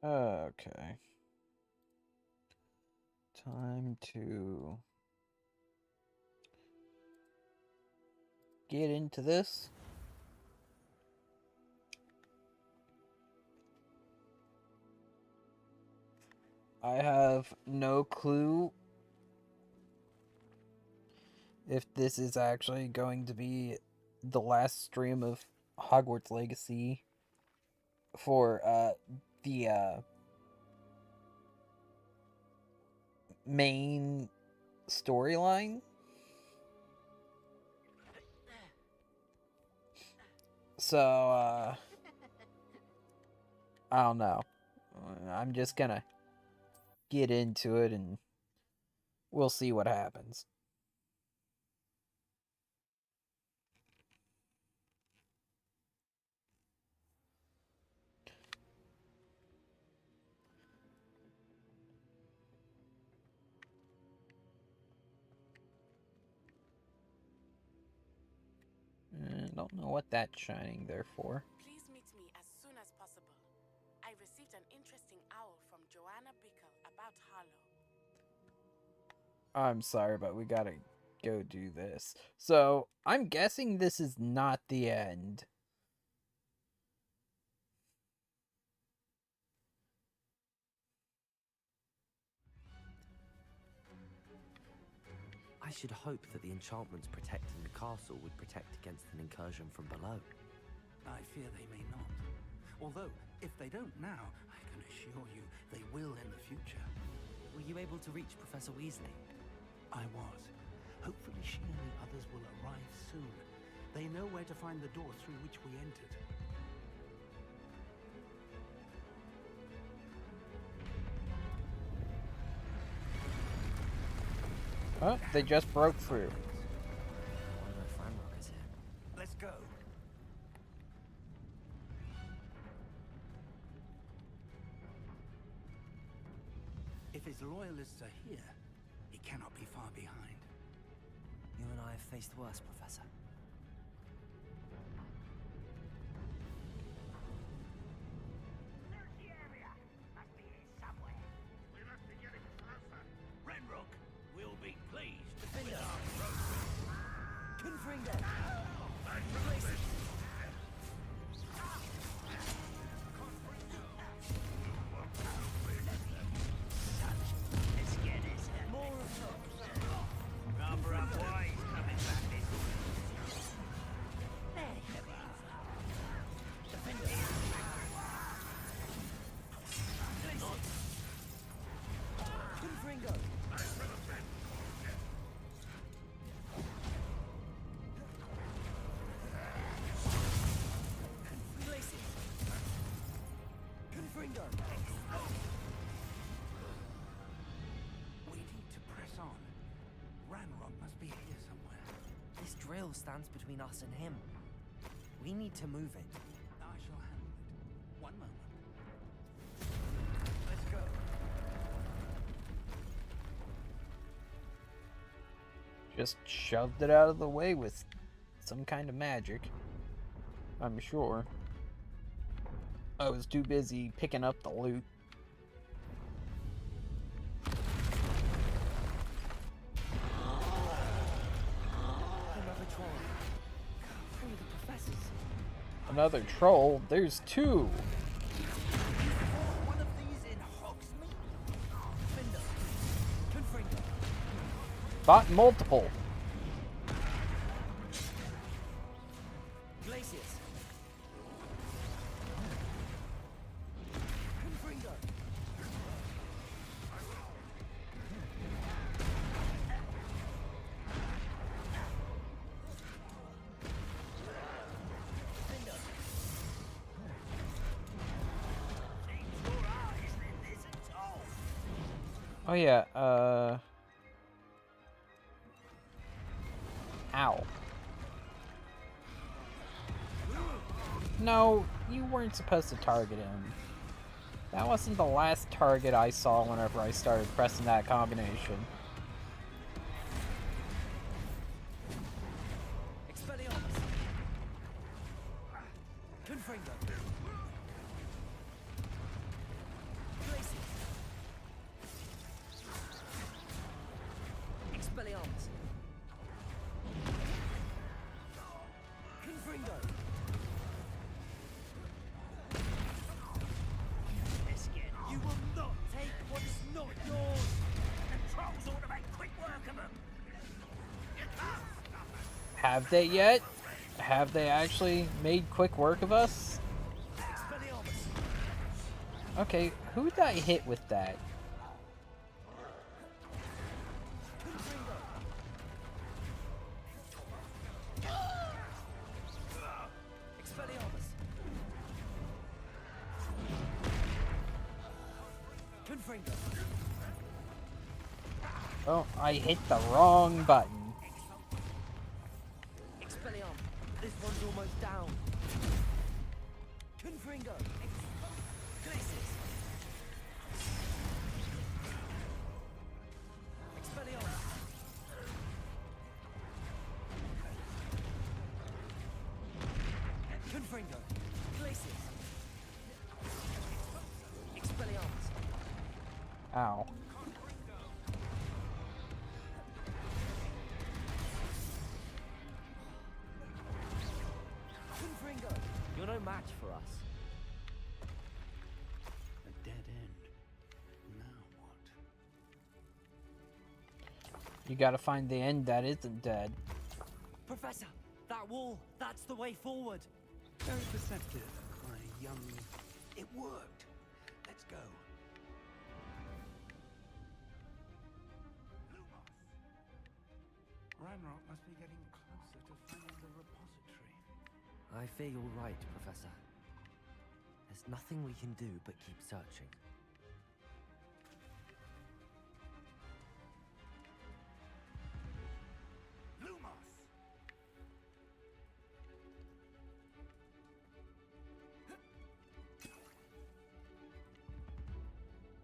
Okay. Time to get into this. I have no clue if this is actually going to be the last stream of Hogwarts Legacy for the main storyline. So I don't know. I'm just gonna get into it and we'll see what happens. Don't know what that's shining there for. Please meet me as soon as possible. I received an interesting owl from Joanna Bickle about Harlow. I'm sorry, but we gotta go do this. So, I'm guessing this is not the end. I should hope that the enchantments protecting the castle would protect against an incursion from below. I fear they may not. Although, if they don't now, I can assure you they will in the future. Were you able to reach Professor Weasley? I was. Hopefully she and the others will arrive soon. They know where to find the door through which we entered. Oh, they just broke through. I wonder if Ranrok is here. Let's go. If his loyalists are here, he cannot be far behind. You and I have faced worse, Professor. There's the area. Must be here somewhere. We must be getting closer. Ranrok will be pleased. Defender! Confringo! Let's get this. More of those! Number of boys coming back this way. There you are. Defender. Confringo! Confringo! We need to press on. Ranrok must be here somewhere. This drill stands between us and him. We need to move it. I shall handle it. One moment. Let's go. Just shoved it out of the way with some kind of magic. I'm sure. I was too busy picking up the loot. Another troll. Three of the professors. Another troll? There's two! One of these in Hogsmeade? Defender! Confringo! Bought multiple. Glacius! Confringo! Defender! Seems your eyes in this at all. Oh yeah, Ow. No, you weren't supposed to target him. That wasn't the last target I saw whenever I started pressing that combination. Expelliarmus! Confringo! Confringo. Let's get it. You will not take what is not yours. The trolls ought to make quick work of them. Have they yet? Have they actually made quick work of us? Expelliarmus. Okay, who did I hit with that? Confringo. Expelliarmus. Confringo. Oh, I hit the wrong button. Expelliarmus. This one's almost down. Confringo. Glacis. Expelliarmus. Confringo. Glacis. Expelliarmus. Ow. Confringo. You're no match for us. A dead end. Now what? You gotta find the end that isn't dead. Professor, that wall, that's the way forward. Very perceptive, my young... It worked. Let's go. Ranrok must be getting closer to finding the repository. I fear you're right, Professor. There's nothing we can do but keep searching. Lumos!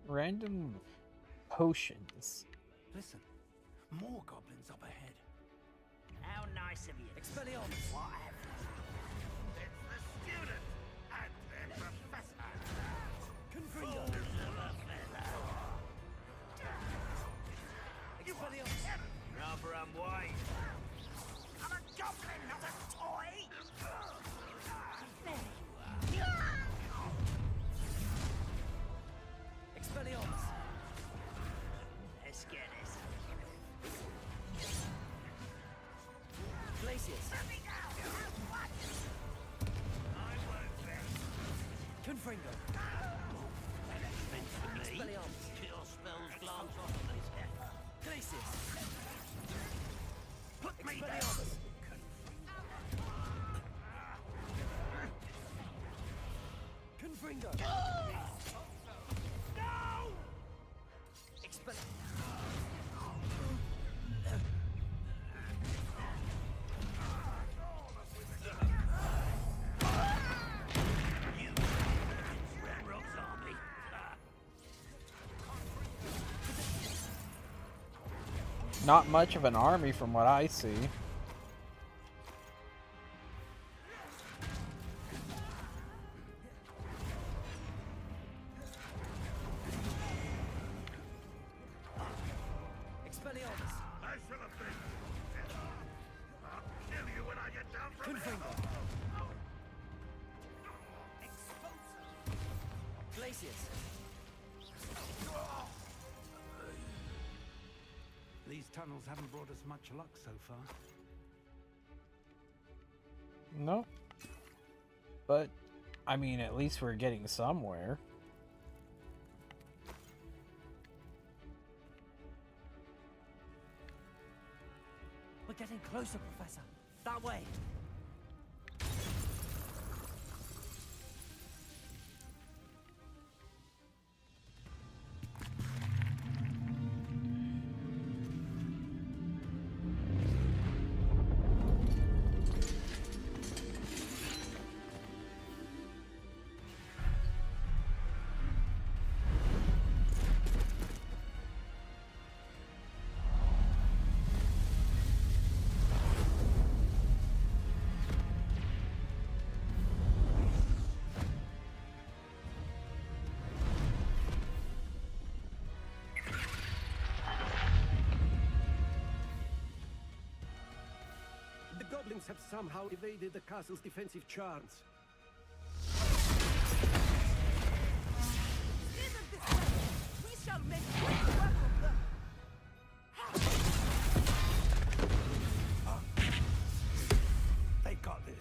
Random potions. Listen, more goblins up ahead. How nice of you. Expelliarmus. What have It's the student and their professor. Confringo. Expelliarmus. Rather unwise. I'm a goblin, not a toy. Expelliarmus. Let's get this. Glacius. Confringo. Expelliarmus. Cure spells glance off of his head. Glacius. Put me down. Expelliarmus. Confringo. No! Expel. Ranrock's army. Not much of an army from what I see. Expelliarmus. I shall have been. I'll kill you when I get down from Confringo. hell. Glacius. These tunnels haven't brought us much luck so far. No. But, I mean, at least we're getting somewhere. We're getting closer, Professor. That way. The goblins have somehow evaded the castle's defensive charms. Isn't this better? We shall make quick work of them. They got this.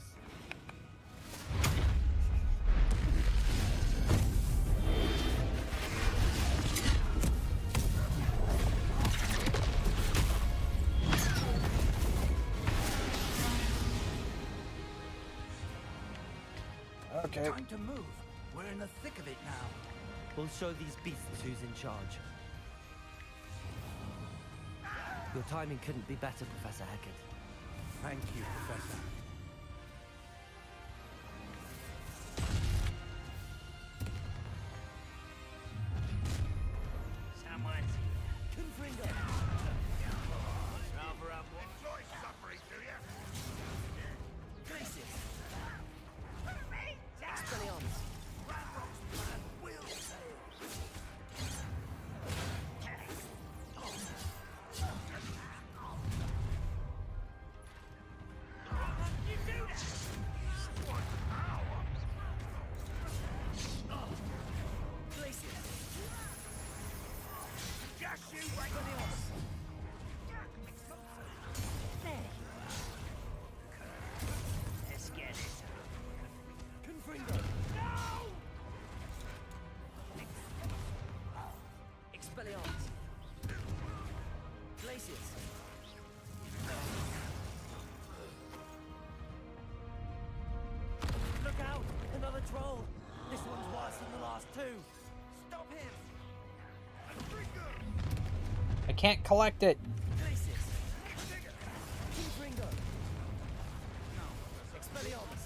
Okay. Time to move. We're in the thick of it now. We'll show these beasts who's in charge. Your timing couldn't be better, Professor Hecat. Thank you, Professor. Someone's here. Confringo. Rather enjoy suffering, do you? Glacius. Expelliarmus. Ranrok's plan will fail. You do that! What power! Glacius. Just you wait! There you are. Let's get it. Confringo. Expelliarmus. Glacius. Look out! Another troll! This one's worse than the last two! Stop him! I can't collect it. Glacius! Confringo! Expelliarmus!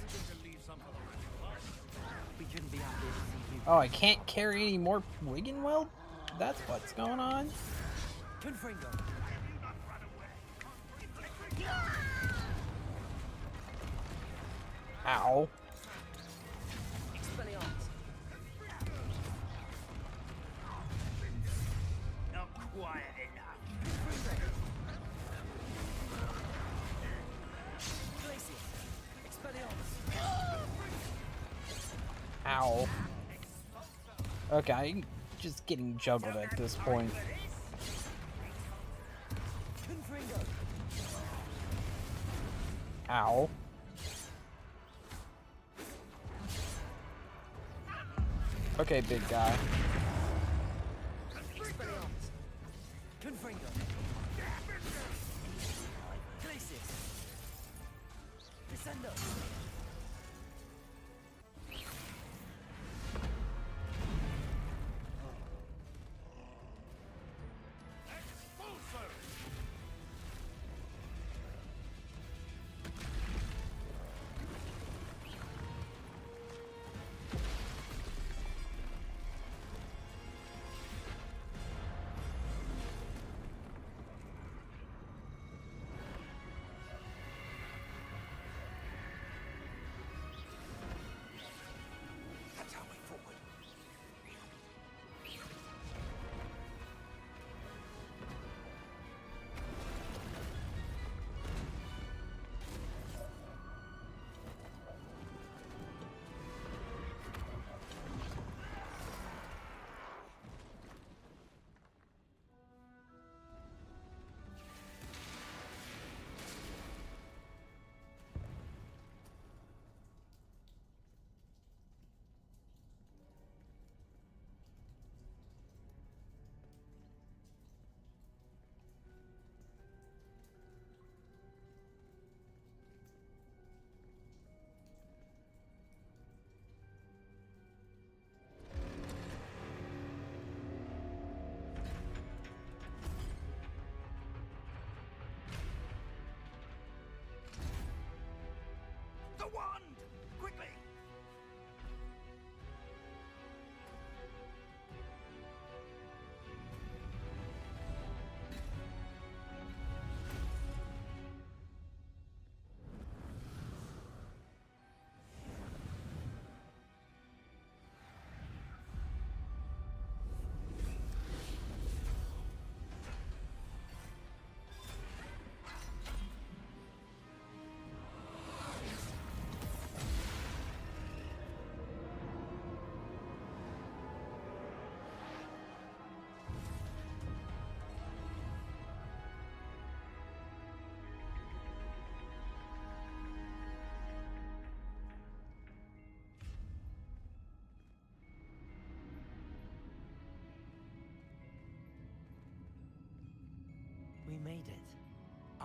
We couldn't be happier to see you. Oh, I can't carry any more Wiggenweld? That's what's going on? Confringo! Ow. Expelliarmus! Not quiet enough! Glacius! Expelliarmus! Ow. Okay, I'm just getting juggled at this point. Confringo! Ow. Okay, big guy. Expelliarmus! Confringo! Glacius! Descendo!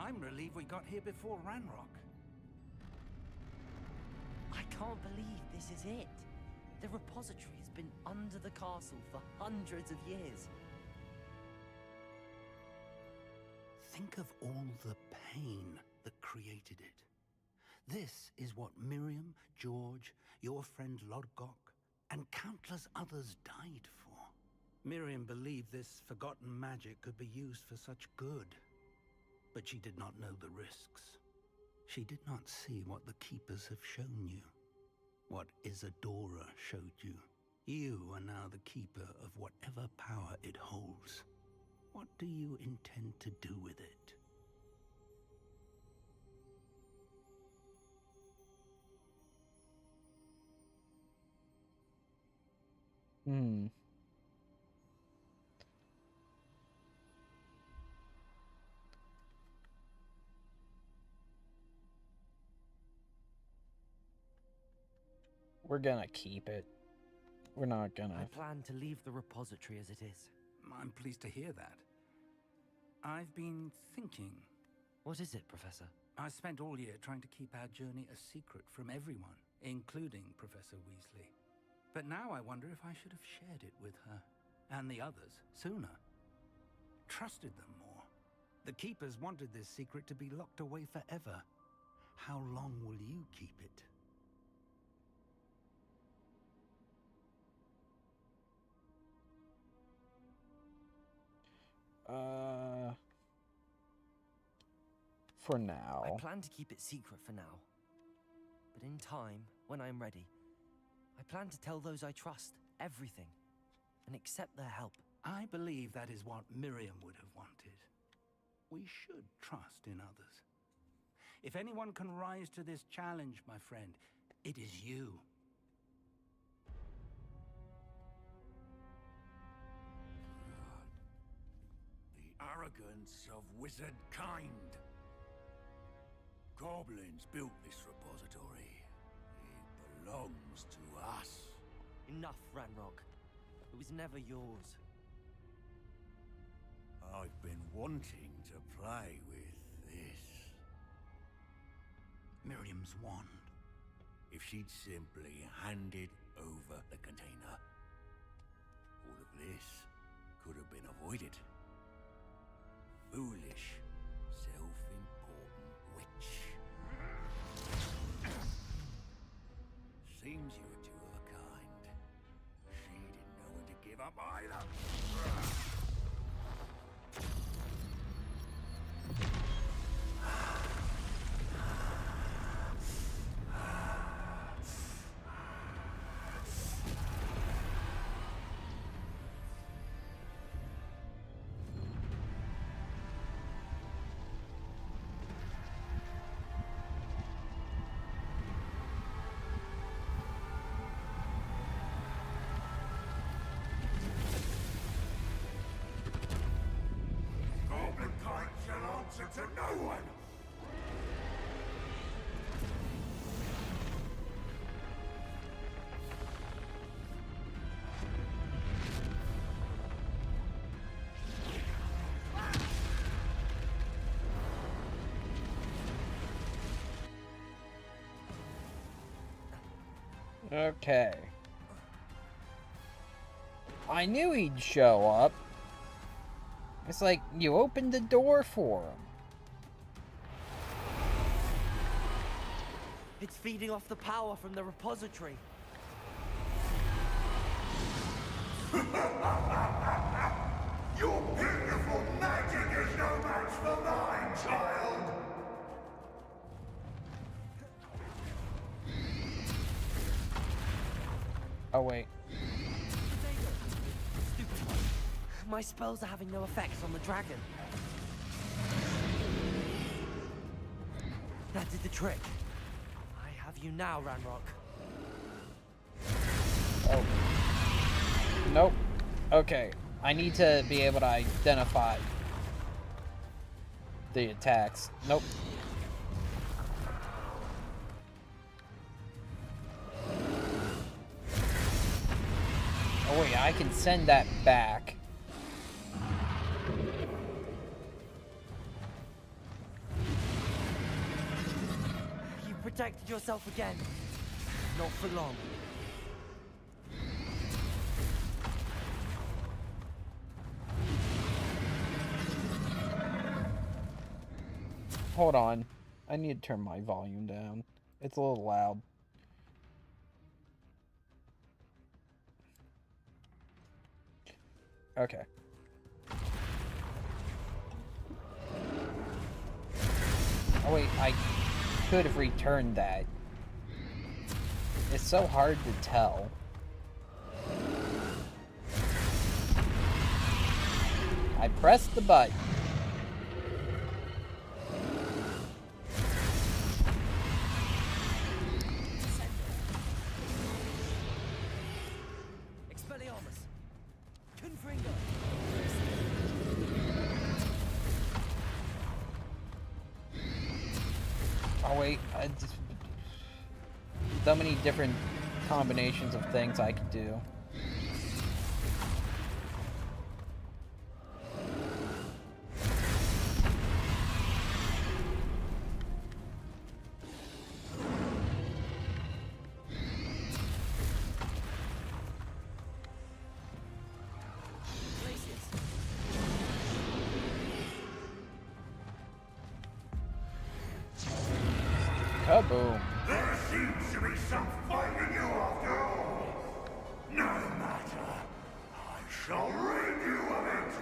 I'm relieved we got here before Ranrok. I can't believe this is it. The repository has been under the castle for hundreds of years. Think of all the pain that created it. This is what Miriam, George, your friend Lodgok, and countless others died for. Miriam believed this forgotten magic could be used for such good, but she did not know the risks. She did not see what the Keepers have shown you, what Isadora showed you. You are now the Keeper of whatever power it holds. What do you intend to do with it? We're gonna keep it. We're not gonna... I plan to leave the repository as it is. I'm pleased to hear that. I've been thinking. What is it, Professor? I spent all year trying to keep our journey a secret from everyone, including Professor Weasley. But now I wonder if I should have shared it with her, and the others, sooner. Trusted them more. The Keepers wanted this secret to be locked away forever. How long will you keep it? For now. I plan to keep it secret for now. But in time, when I'm ready, I plan to tell those I trust everything and accept their help. I believe that is what Miriam would have wanted. We should trust in others. If anyone can rise to this challenge, my friend, it is you. The arrogance of wizard kind. Goblins built this repository. It belongs to us. Enough, Ranrok. It was never yours. I've been wanting to play with this. Miriam's wand. If she'd simply handed over the container, all of this could have been avoided. Foolish, self-important witch. Seems you were two of a kind. She didn't know when to give up either. To no one! Okay. I knew he'd show up. It's like you opened the door for him. It's feeding off the power from the repository. Your beautiful magic is no match for mine, child! Oh, wait. Stupid. My spells are having no effect on the dragon. That did the trick. I have you now, Ranrok. Oh. Nope. Okay. I need to be able to identify the attacks. Nope. Oh wait, I can send that back. protected yourself again. Not for long. Hold on. I need to turn my volume down. It's a little loud. Okay. Oh wait, I could have returned that. It's so hard to tell. I pressed the button. Expelliarmus. Confringo. Oh wait, I just... so many different combinations of things I could do. Kaboom. There seems to be some fight in you after all. No matter. I shall rid you of it.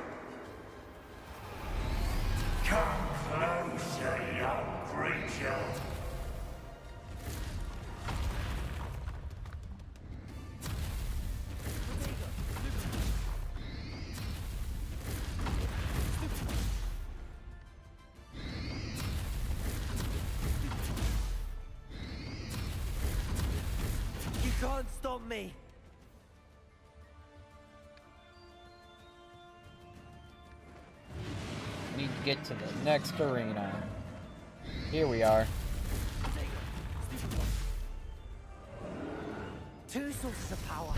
Come closer, young creature. You can't stop me. Need to get to the next arena. Here we are. Two sources of power.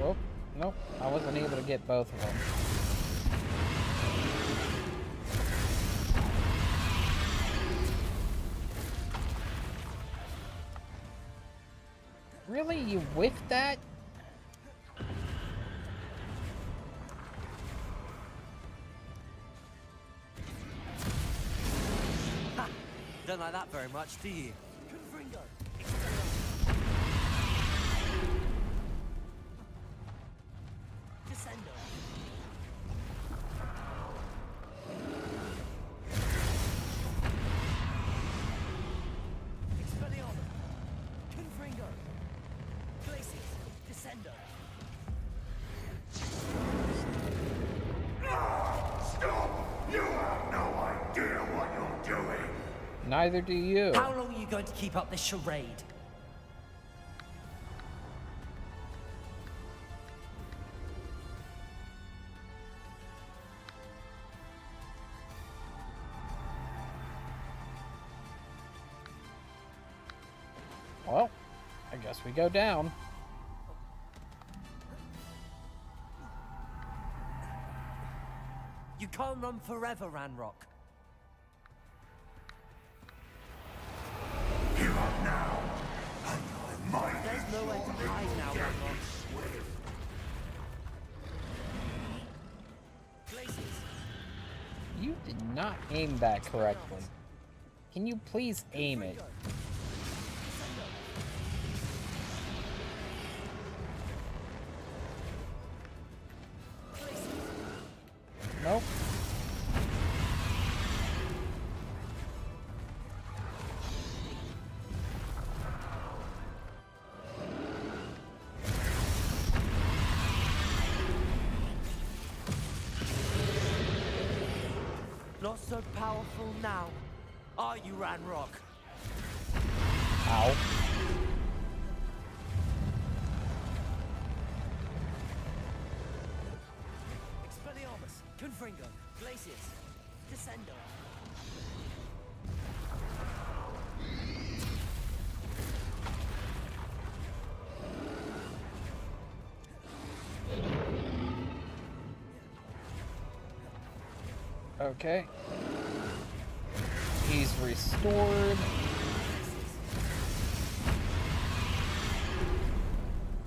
Oh, nope. I wasn't able to get both of them. Really? You whiffed that? Ha! Don't like that very much, do you? Confringo. Descendo. Expelliarmus. Confringo. Glacius. Descendo. Stop! You have no idea what you're doing. Neither do you. How long are you going to keep up this charade? Well, I guess we go down. You can't run forever, Ranrok. Give up now, and I might. There's nowhere to hide now, Ranrok. Glacius. You did not aim that correctly. Can you please aim it? Nope. Not so powerful now, are you, Ranrok? Ow. Expelliarmus, Confringo, Glacius, Descendo. Okay. He's restored.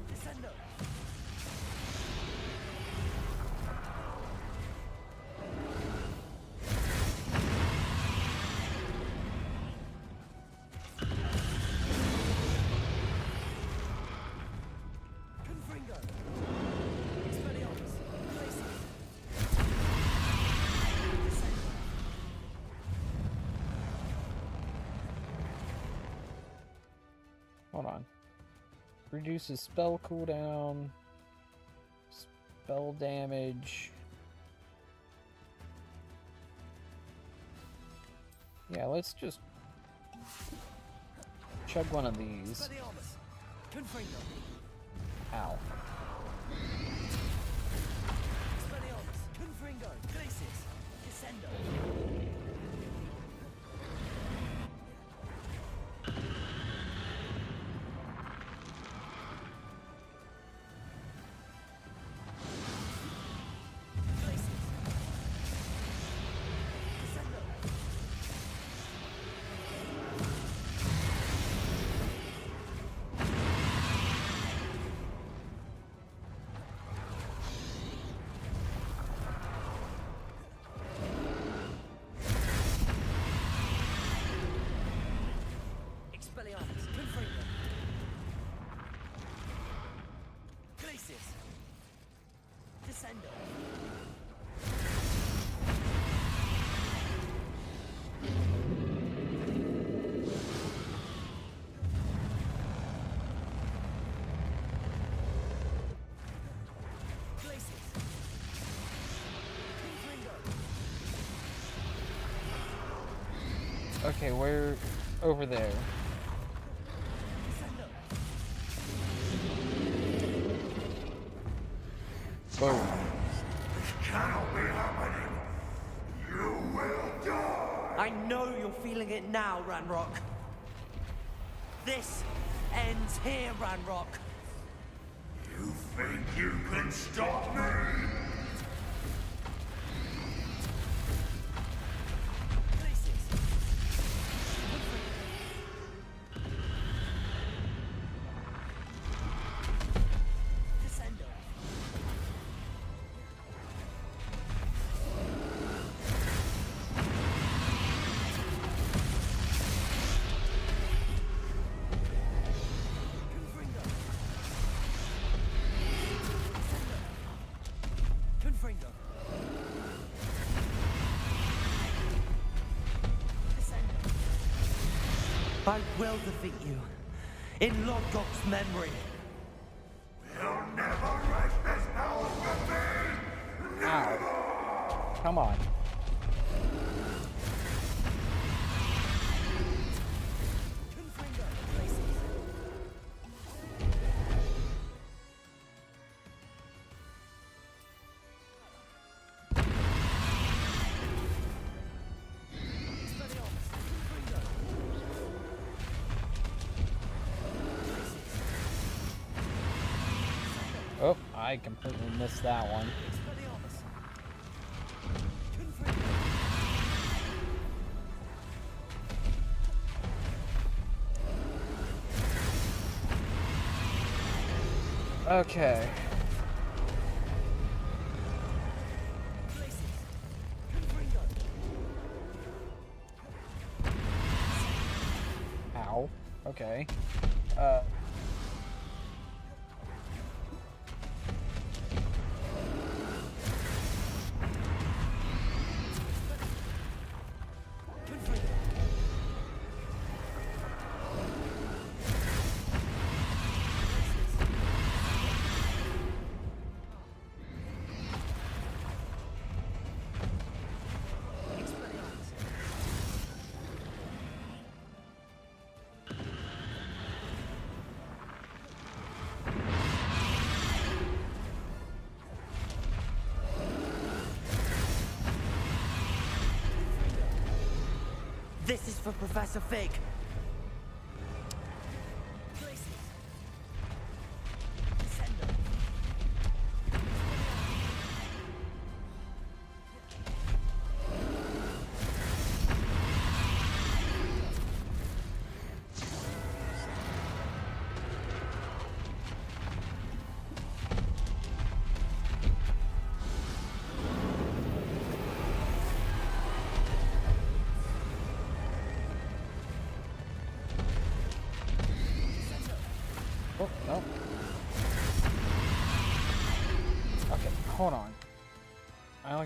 Descendo. Confringo. Expelliarmus. Places. Descendo. Hold on. Reduces spell cooldown. Spell damage. Yeah, let's just chug one of these. Expelliarmus. Confringo. Ow. Expelliarmus. Confringo. Glacis. Descendo. Glacis. Descendo. Expelliarmus. Confringo. Glacis. Descendo. Glacis. Confringo. Okay, we're over there. Descendo. Boom. Cannot be happening. You will die. I know you're feeling it now, Ranrok. This ends here, Ranrok. You think you can stop me? Places. Descendo. Confringo. Confringo. Descendo. I will defeat you. In Lodgok's memory. You'll never wreak this power with me. Ow. Come on. Confringo. Places. Expelliarmus. Confringo. Places. Oh, I completely missed that one. Expelliarmus. Confringo. Okay. Places. Confringo. Ow. Okay. Confringo. Expelliarmus. This is for Professor Fig. Places. Descendo.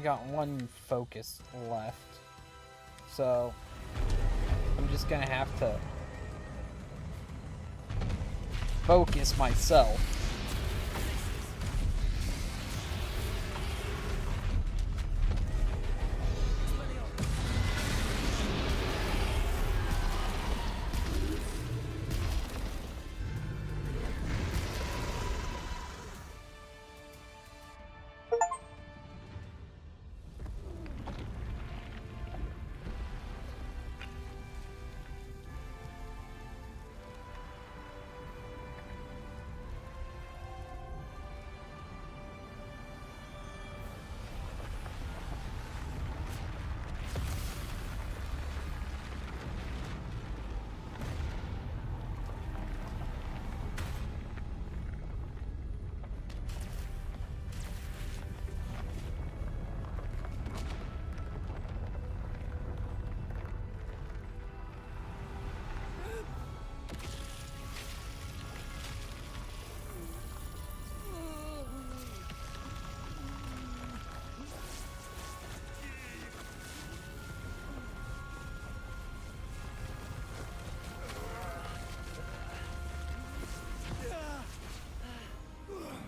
only got one focus left. So I'm just gonna have to focus myself.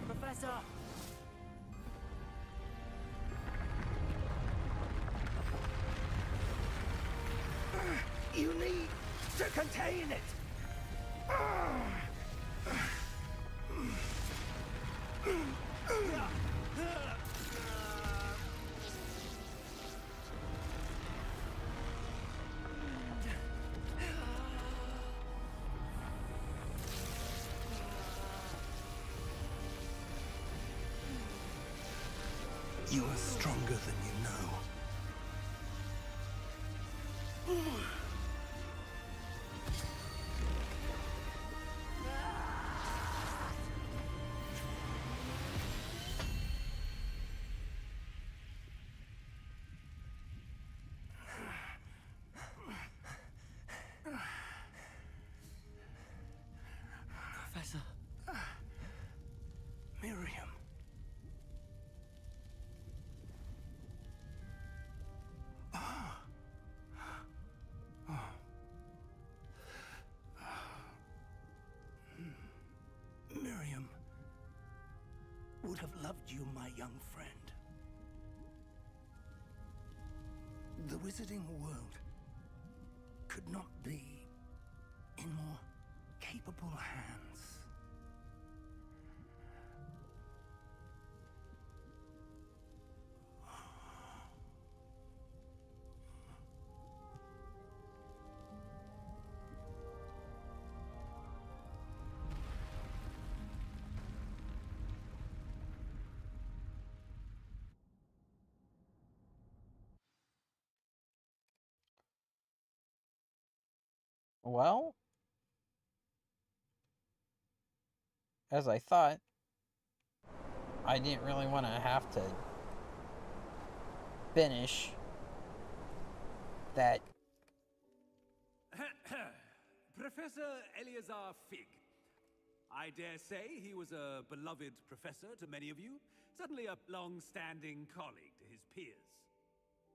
Professor! You need to contain it! You are stronger than you know. Professor. Miriam. Miriam would have loved you, my young friend. The wizarding world could not be in more capable hands. Well, as I thought, I didn't really want to have to finish that. Professor Eleazar Fig. I dare say he was a beloved professor to many of you, certainly a long-standing colleague to his peers.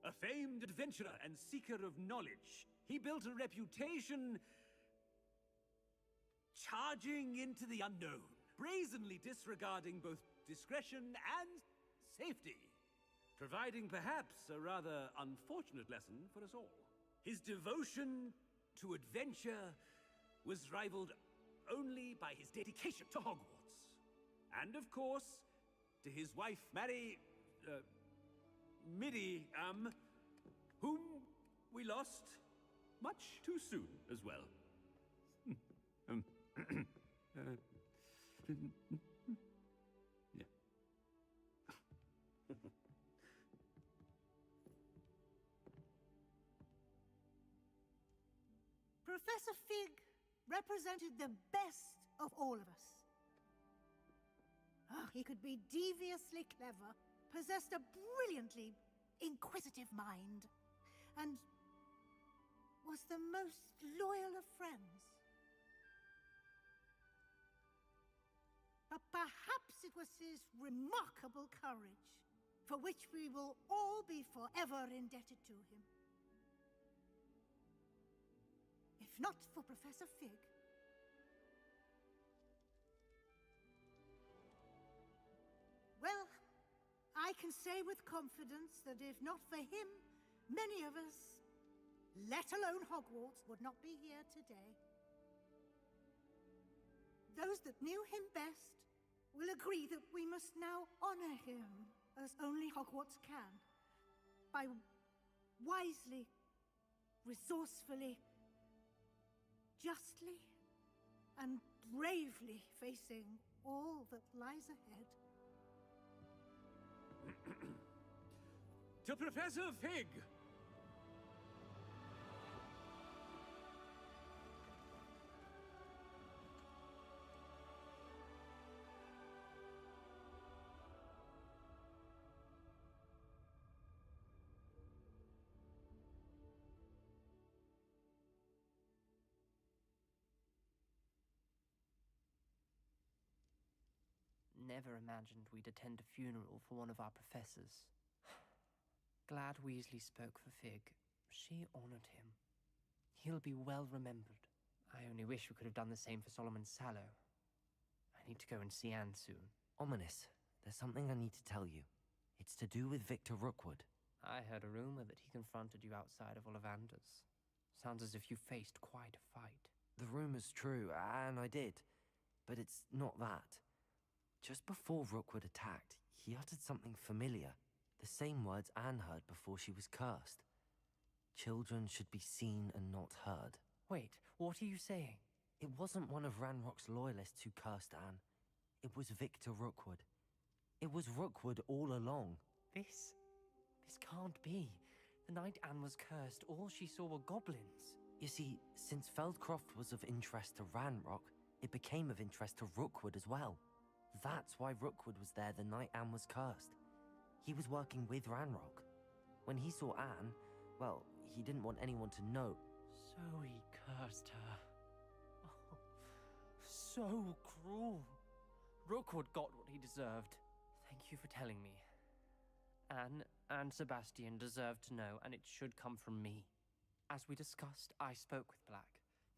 A famed adventurer and seeker of knowledge, he built a reputation charging into the unknown, brazenly disregarding both discretion and safety, providing perhaps a rather unfortunate lesson for us all. His devotion to adventure was rivaled only by his dedication to Hogwarts. And of course, to his wife, Midi, whom we lost much too soon as well. Yeah. Professor Fig represented the best of all of us. He could be deviously clever, possessed a brilliantly inquisitive mind, and was the most loyal of friends. But perhaps it was his remarkable courage, for which we will all be forever indebted to him. If not for Professor Fig, well, I can say with confidence that if not for him, many of us, let alone Hogwarts, would not be here today. Those that knew him best will agree that we must now honor him as only Hogwarts can, by wisely, resourcefully, justly, and bravely facing all that lies ahead. To Professor Fig! Never imagined we'd attend a funeral for one of our professors. Glad Weasley spoke for Fig. She honored him. He'll be well remembered. I only wish we could have done the same for Solomon Sallow. I need to go and see Anne soon. Ominous, there's something I need to tell you. It's to do with Victor Rookwood. I heard a rumor that he confronted you outside of Ollivander's. Sounds as if you faced quite a fight. The rumor's true, and I did. But it's not that. Just before Rookwood attacked, he uttered something familiar. The same words Anne heard before she was cursed. Children should be seen and not heard. Wait, what are you saying? It wasn't one of Ranrock's loyalists who cursed Anne. It was Victor Rookwood. It was Rookwood all along. This can't be. The night Anne was cursed, all she saw were goblins. You see, since Feldcroft was of interest to Ranrock, it became of interest to Rookwood as well. That's why Rookwood was there the night Anne was cursed. He was working with Ranrock. When he saw Anne, well, he didn't want anyone to know. So he cursed her. Oh, so cruel. Rookwood got what he deserved. Thank you for telling me. Anne and Sebastian deserve to know, and it should come from me. As we discussed, I spoke with Black.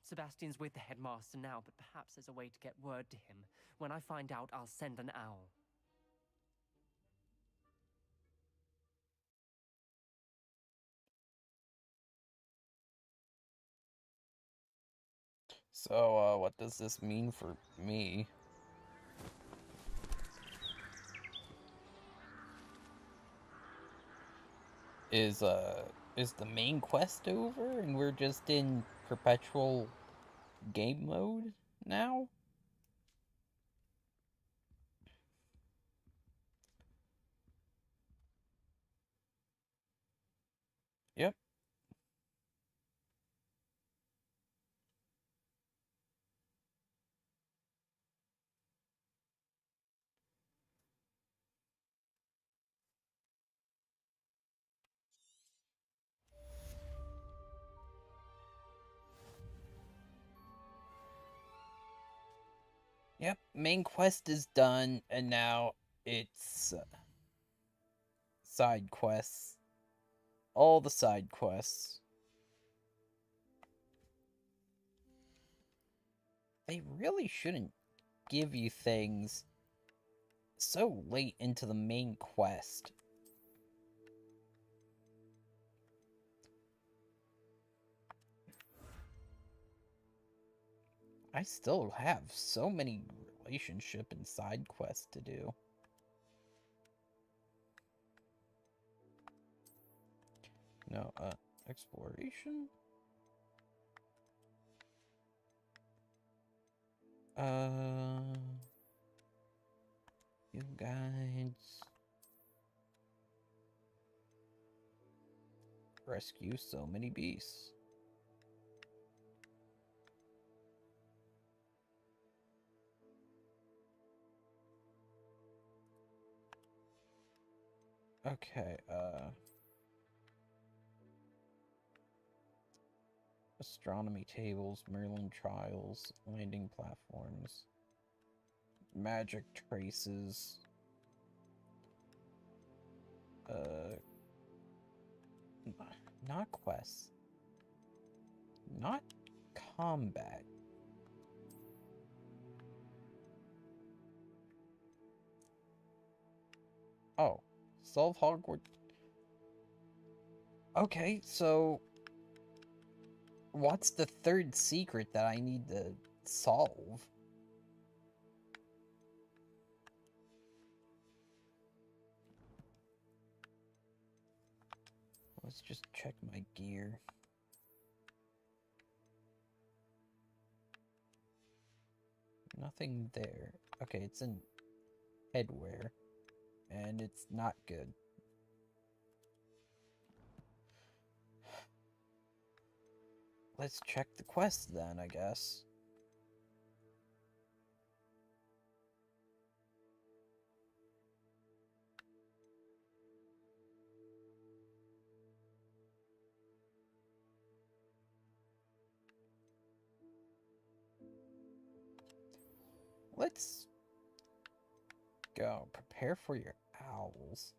Sebastian's with the headmaster now, but perhaps there's a way to get word to him. When I find out, I'll send an owl. So, what does this mean for me? Is the main quest over and we're just in perpetual game mode now? Yep. Yep, main quest is done, and now it's side quests. All the side quests. They really shouldn't give you things so late into the main quest. I still have so many relationship and side quests to do. No, exploration? You guides. Rescue so many beasts. Okay, astronomy tables, Merlin trials, landing platforms, magic traces. Uh, not quests. Not combat. Oh, solve Hogwarts. Okay, so what's the third secret that I need to solve? Let's just check my gear. Nothing there. Okay, it's in headwear. And it's not good. Let's check the quest then, I guess. Let's go. Prepare for your owls.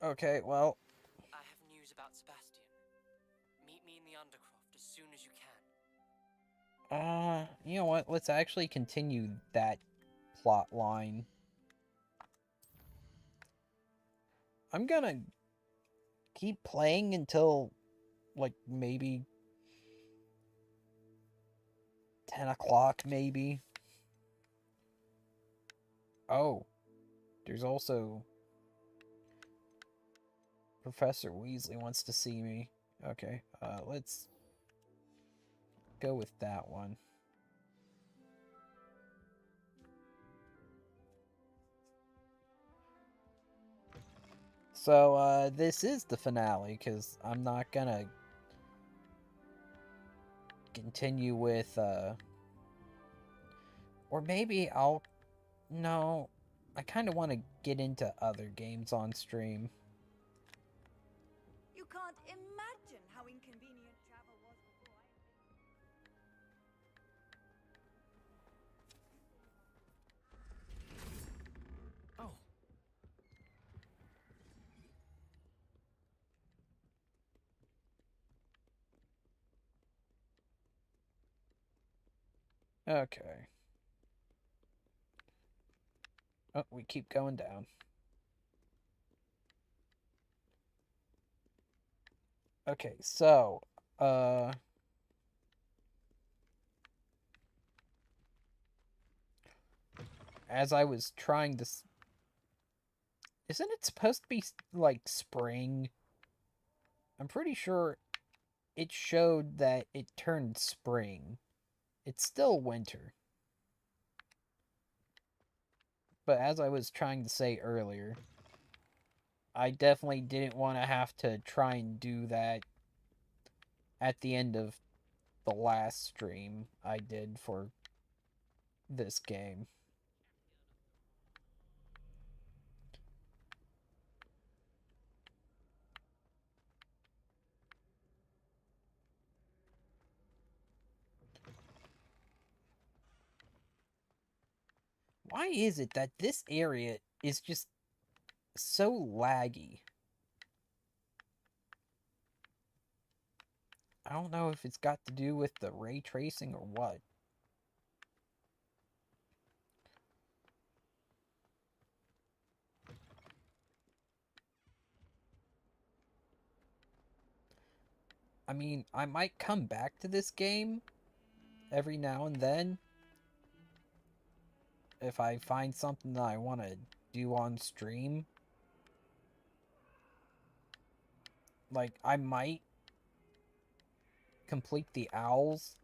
Okay, well. I have news about Sebastian. Meet me in the Undercroft as soon as you can. You know what? Let's actually continue that plot line. I'm gonna keep playing until, like, maybe 10 o'clock, maybe. Oh, there's also Professor Weasley wants to see me. Okay, let's go with that one. So, this is the finale, because I'm not gonna continue with, or maybe I'll... No, I kind of want to get into other games on stream. You can't imagine how inconvenient travel was before I... Oh. Okay. Oh, we keep going down. Okay, so, as I was trying to... Isn't it supposed to be, like, spring? I'm pretty sure it showed that it turned spring. It's still winter. But as I was trying to say earlier, I definitely didn't want to have to try and do that at the end of the last stream I did for this game. Why is it that this area is just so laggy? I don't know if it's got to do with the ray tracing or what. I mean, I might come back to this game every now and then if I find something that I want to do on stream. Like, I might complete the owls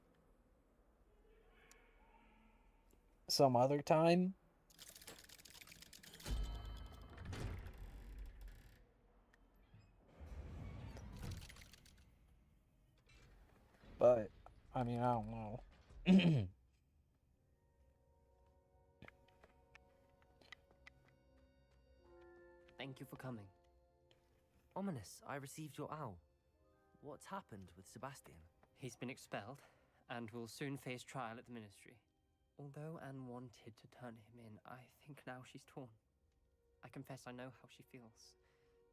some other time. But, I mean, I don't know. Thank you for coming. Ominous, I received your owl. What's happened with Sebastian? He's been expelled, and will soon face trial at the Ministry. Although Anne wanted to turn him in, I think now she's torn. I confess I know how she feels.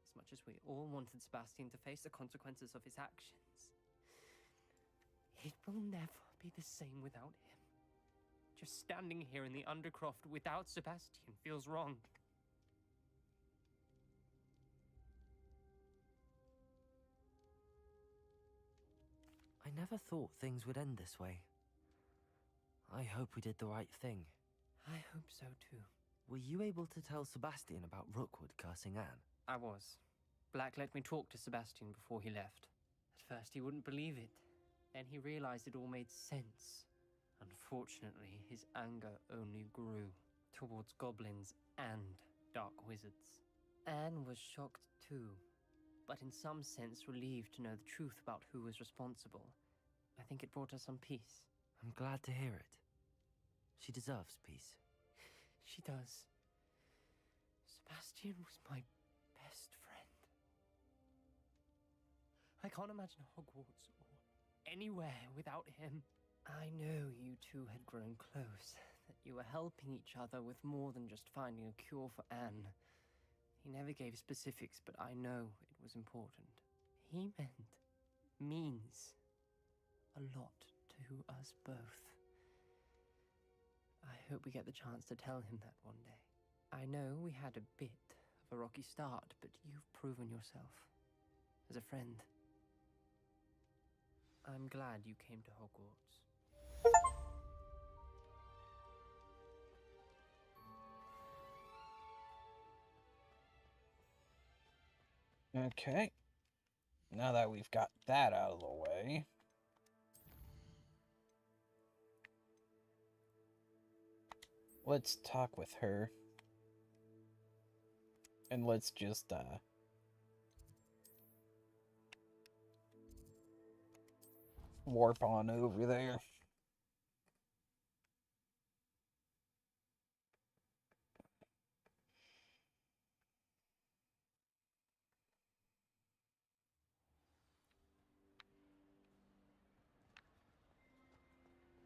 As much as we all wanted Sebastian to face the consequences of his actions, it will never be the same without him. Just standing here in the Undercroft without Sebastian feels wrong. I never thought things would end this way. I hope we did the right thing. I hope so too. Were you able to tell Sebastian about Rookwood cursing Anne? I was. Black let me talk to Sebastian before he left. At first he wouldn't believe it. Then he realized it all made sense. Unfortunately, his anger only grew towards goblins and dark wizards. Anne was shocked too, but in some sense relieved to know the truth about who was responsible. I think it brought her some peace. I'm glad to hear it. She deserves peace. She does. Sebastian was my best friend. I can't imagine Hogwarts or anywhere without him. I know you two had grown close, that you were helping each other with more than just finding a cure for Anne. He never gave specifics, but I know it was important. He means a lot to us both. I hope we get the chance to tell him that one day. I know we had a bit of a rocky start, but you've proven yourself as a friend. I'm glad you came to Hogwarts. Okay. Now that we've got that out of the way, let's talk with her. And let's just, warp on over there.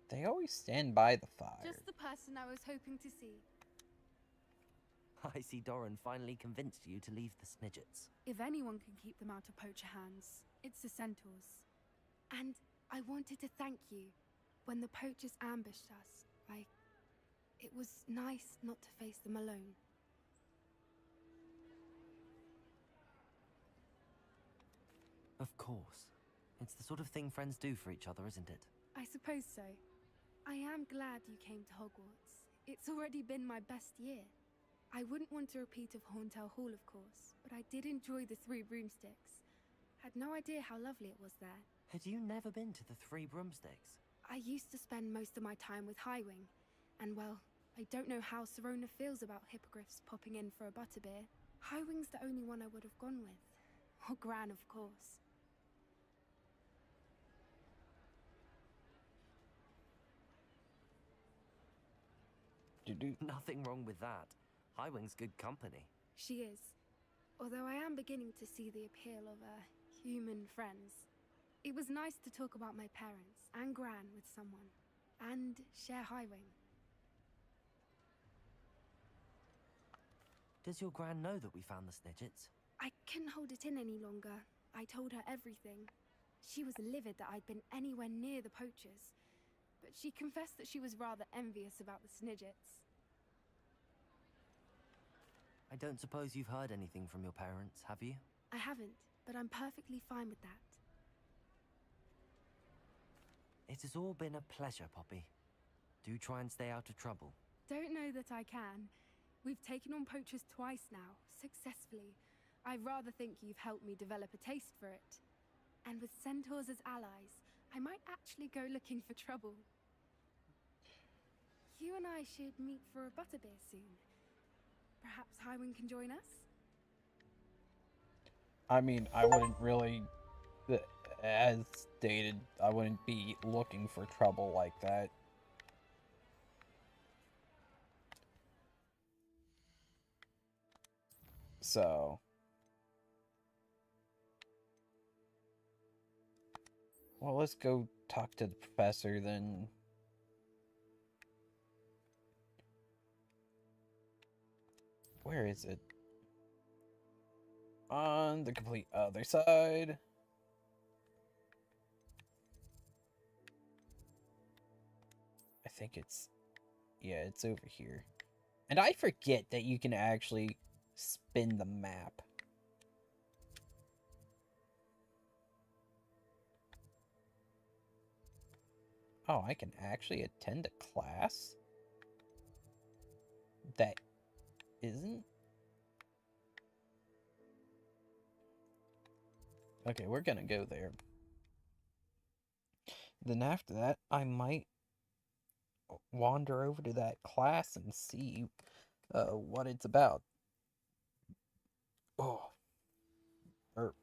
They always stand by the fire. Just the person I was hoping to see. I see Doran finally convinced you to leave the Snidgets. If anyone can keep them out of poacher hands, it's the centaurs. And I wanted to thank you. When the poachers ambushed us, it was nice not to face them alone. Of course. It's the sort of thing friends do for each other, isn't it? I suppose so. I am glad you came to Hogwarts. It's already been my best year. I wouldn't want a repeat of Horntail Hall, of course, but I did enjoy the Three Broomsticks. Had no idea how lovely it was there. Had you never been to the Three Broomsticks? I used to spend most of my time with Highwing, and well, I don't know how Serona feels about hippogriffs popping in for a butterbeer. Highwing's the only one I would have gone with. Or Gran, of course. Nothing wrong with that. Highwing's good company. She is. Although I am beginning to see the appeal of, human friends. It was nice to talk about my parents and Gran with someone. And share Highwing. Does your Gran know that we found the Snidgets? I couldn't hold it in any longer. I told her everything. She was livid that I'd been anywhere near the poachers. But she confessed that she was rather envious about the Snidgets. I don't suppose you've heard anything from your parents, have you? I haven't, but I'm perfectly fine with that. It has all been a pleasure, Poppy. Do try and stay out of trouble. Don't know that I can. We've taken on poachers twice now, successfully. I rather think you've helped me develop a taste for it. And with centaurs as allies, I might actually go looking for trouble. You and I should meet for a butterbeer soon. Perhaps Highwing can join us? I mean, I wouldn't really, as stated, I wouldn't be looking for trouble like that. So, well, let's go talk to the professor then. Where is it? On the complete other side. I think it's... yeah, it's over here. And I forget that you can actually spin the map. Oh, I can actually attend a class? That isn't? Okay, we're gonna go there. Then after that, I might wander over to that class and see what it's about. Oh, burp.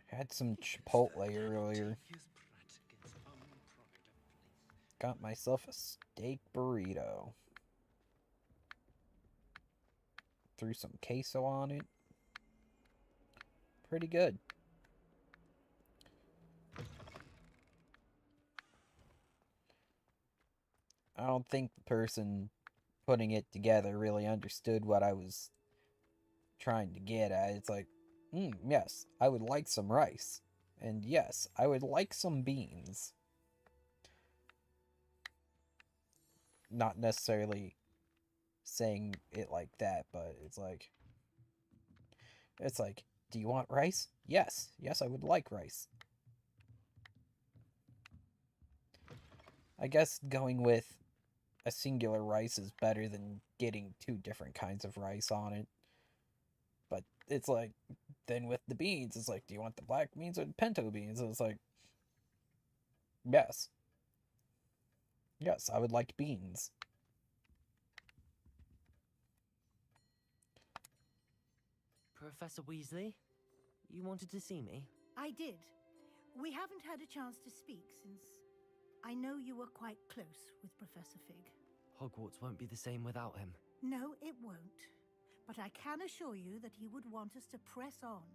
Had some Chipotle earlier. Got myself a steak burrito. Threw some queso on it. Pretty good. I don't think the person putting it together really understood what I was trying to get at. It's like, yes, I would like some rice. And yes, I would like some beans. Not necessarily saying it like that, but it's like, do you want rice? Yes, I would like rice. I guess going with a singular rice is better than getting two different kinds of rice on it. But it's like, then with the beans, it's like, do you want the black beans or the pinto beans? And it's like, yes. Yes, I would like beans. Professor Weasley, you wanted to see me? I did. We haven't had a chance to speak since I know you were quite close with Professor Fig. Hogwarts won't be the same without him. No, it won't. But I can assure you that he would want us to press on,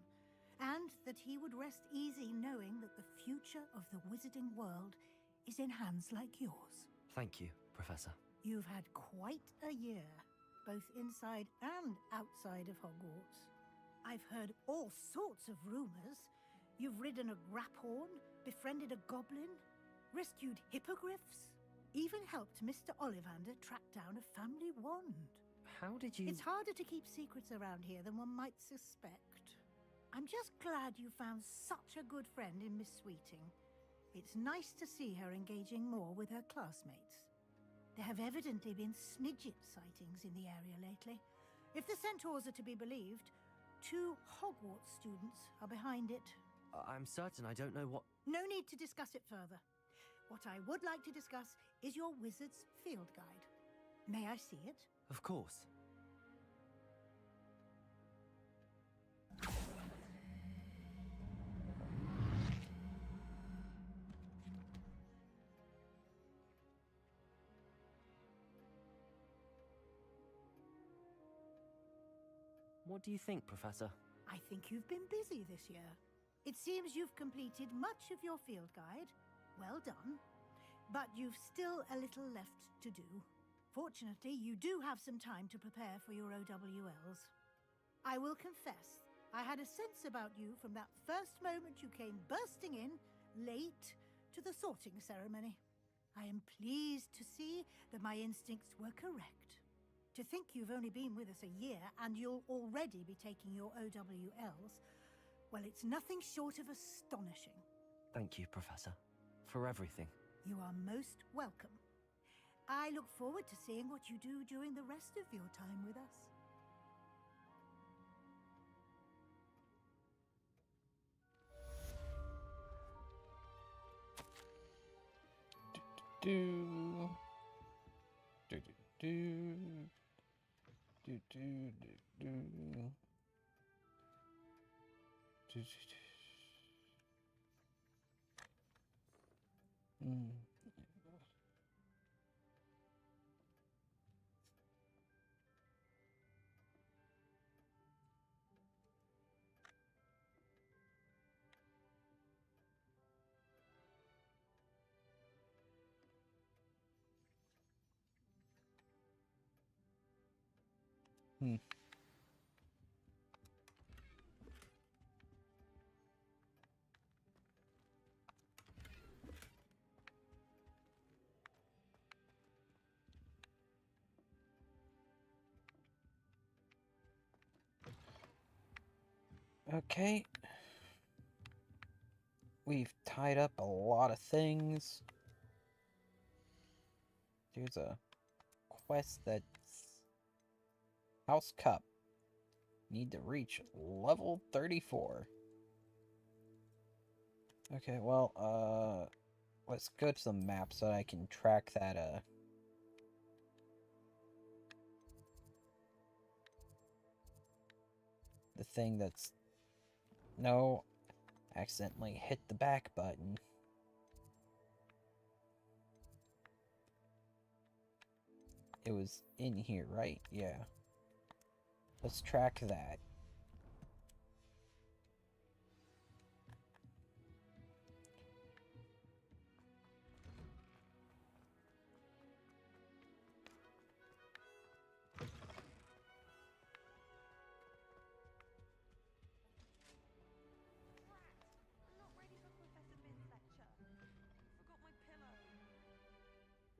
and that he would rest easy knowing that the future of the wizarding world is in hands like yours. Thank you, Professor. You've had quite a year, both inside and outside of Hogwarts. I've heard all sorts of rumors. You've ridden a graphorn, befriended a goblin, rescued hippogriffs, even helped Mr. Ollivander track down a family wand. How did you... It's harder to keep secrets around here than one might suspect. I'm just glad you found such a good friend in Miss Sweeting. It's nice to see her engaging more with her classmates. There have evidently been Snidget sightings in the area lately. If the centaurs are to be believed, 2 Hogwarts students are behind it. I'm certain I don't know what... No need to discuss it further. What I would like to discuss is your wizard's field guide. May I see it? Of course. What do you think, Professor? I think you've been busy this year. It seems you've completed much of your field guide. Well done. But you've still a little left to do. Fortunately, you do have some time to prepare for your OWLs. I will confess, I had a sense about you from that first moment you came bursting in, late, to the sorting ceremony. I am pleased to see that my instincts were correct. To think you've only been with us a year and you'll already be taking your OWLs, well, it's nothing short of astonishing. Thank you, Professor, for everything. You are most welcome. I look forward to seeing what you do during the rest of your time with us. Do do do do do do do. Hmm. Okay. We've tied up a lot of things. There's a quest that's House Cup. Need to reach level 34. Okay, well, let's go to the map so that I can track that, the thing that's... No, accidentally hit the back button. It was in here, right? Yeah. Let's track that.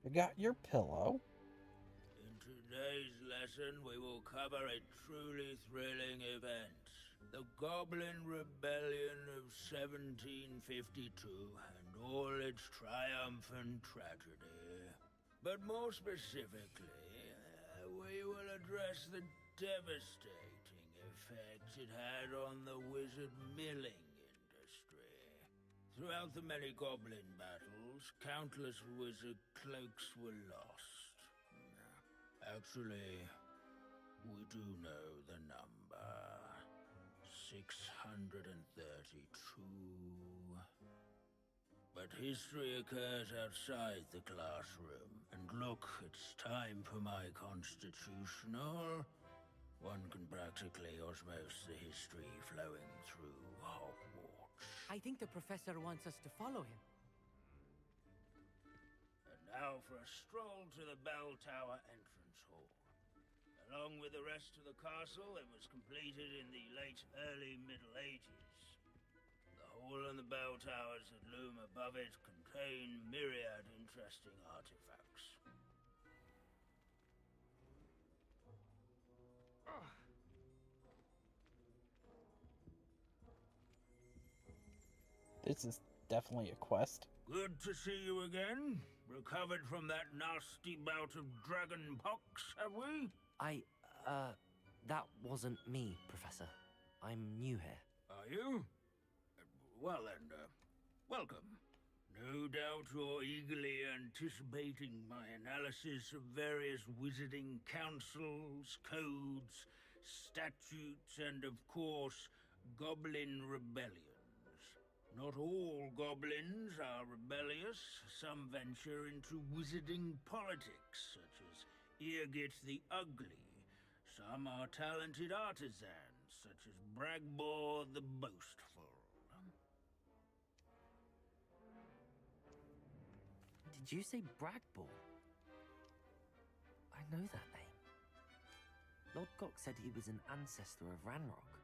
I got your pillow. In today's lesson, we will cover a truly thrilling event. The Goblin Rebellion of 1752 and all its triumphant tragedy. But more specifically, we will address the devastating effect it had on the wizard milling industry. Throughout the many goblin battles, countless wizard cloaks were lost. Actually, we do know the number. 632. But history occurs outside the classroom. And look, it's time for my constitutional. One can practically osmose the history flowing through Hogwarts. I think the professor wants us to follow him. And now for a stroll to the bell tower entrance hall. Along with the rest of the castle, it was completed in the early Middle Ages. The hall and the bell towers that loom above it contain myriad interesting artifacts. This is definitely a quest. Good to see you again. Recovered from that nasty bout of dragon pox, have we? That wasn't me, Professor. I'm new here. Are you? Well then, welcome. No doubt you're eagerly anticipating my analysis of various wizarding councils, codes, statutes, and of course, goblin rebellions. Not all goblins are rebellious. Some venture into wizarding politics, such as Eargit the Ugly. Some are talented artisans, such as Bragbor the Boastful. Did you say Bragball? I know that name. Lord Gok said he was an ancestor of Ranrok.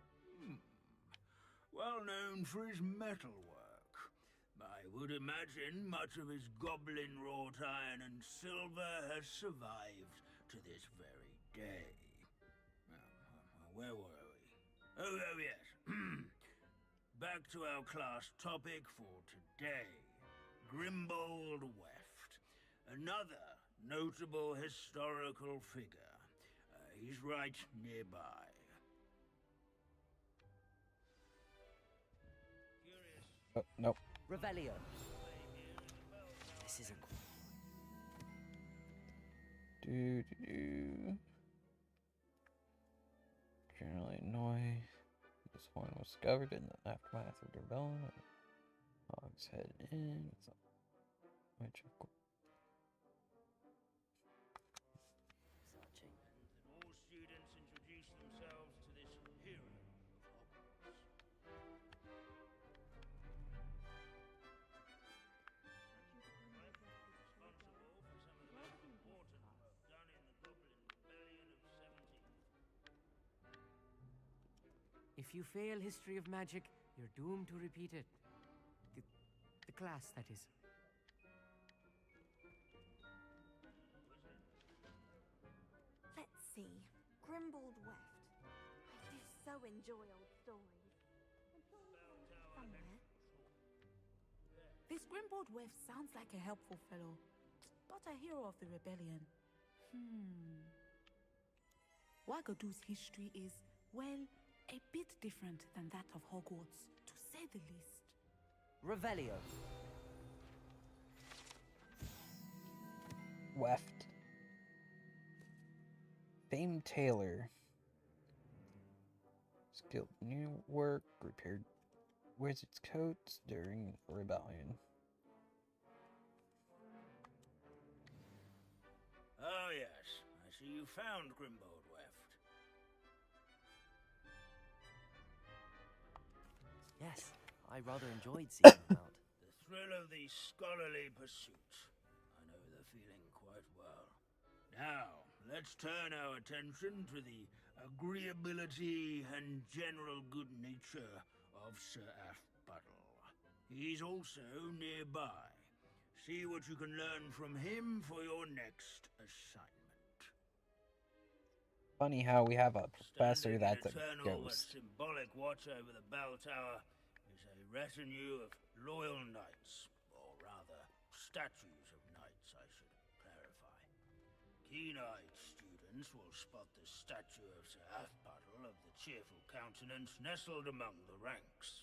Well known for his metalwork. I would imagine much of his goblin wrought iron and silver has survived to this very day. Where were we? Oh yes. Back to our class topic for today. Grimbold Weft. Another notable historical figure. He's right nearby. Oh, nope. Revelio. This isn't... Do. Generally annoyed. This one was discovered in the aftermath of the rebellion. Hogs headed in. What's up? Which of course. Searching. That all students introduce themselves to this hero of Hogwarts. Responsible for some of the most important work done in the Goblin Rebellion of 17. If you fail history of magic, you're doomed to repeat it. The class, that is. Let's see. Grimbled Weft. I do so enjoy old stories. Somewhere. This Grimbled Weft sounds like a helpful fellow, but a hero of the rebellion. Wagadu's history is, well, a bit different than that of Hogwarts, to say the least. Revelio. Weft. Famed tailor. Skilled new work, repaired wizard's coats during rebellion. Oh yes, I see you found Grimbold Weft. Yes, I rather enjoyed seeking him out. The thrill of the scholarly pursuit. I know the feeling quite well. Now, let's turn our attention to the agreeability and general good nature of Sir Aphbuttle. He's also nearby. See what you can learn from him for your next assignment. Funny how we have a professor Standing that's in a eternal but ghost. symbolic watch over the bell tower is a retinue of loyal knights, or rather, statues of knights, I should clarify. Keen-eyed students will spot the statue of Sir Aphbuttle of the cheerful countenance nestled among the ranks.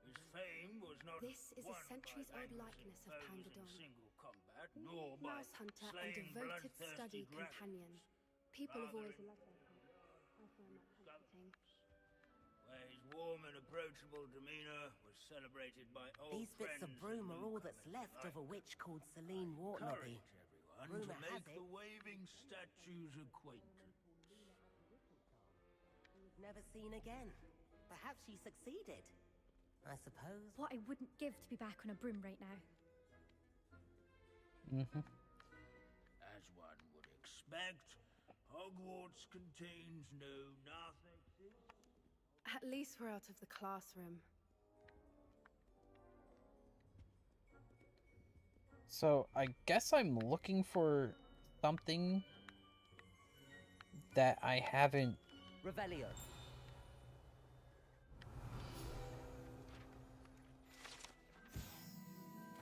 His fame was not This is a won by centuries-old vanquishing likeness of foes in Pandadon. single combat, nor by Mouse hunter and slaying devoted bloodthirsty study dragons. companion. People have always Rather loved their pets. I find that comforting. Where his warm and approachable demeanor was celebrated by old These bits of friends broom and are all that's newcomers left of a alike. witch called Celine Wartnobby. Encourage everyone to Rumour has make it. the waving statue's acquaintance. Never seen again. Perhaps she succeeded. I suppose. What I wouldn't give to be back on a broom right now. As one would expect, Hogwarts contains no narthex. At least we're out of the classroom. So I guess I'm looking for something that I haven't. Revelio.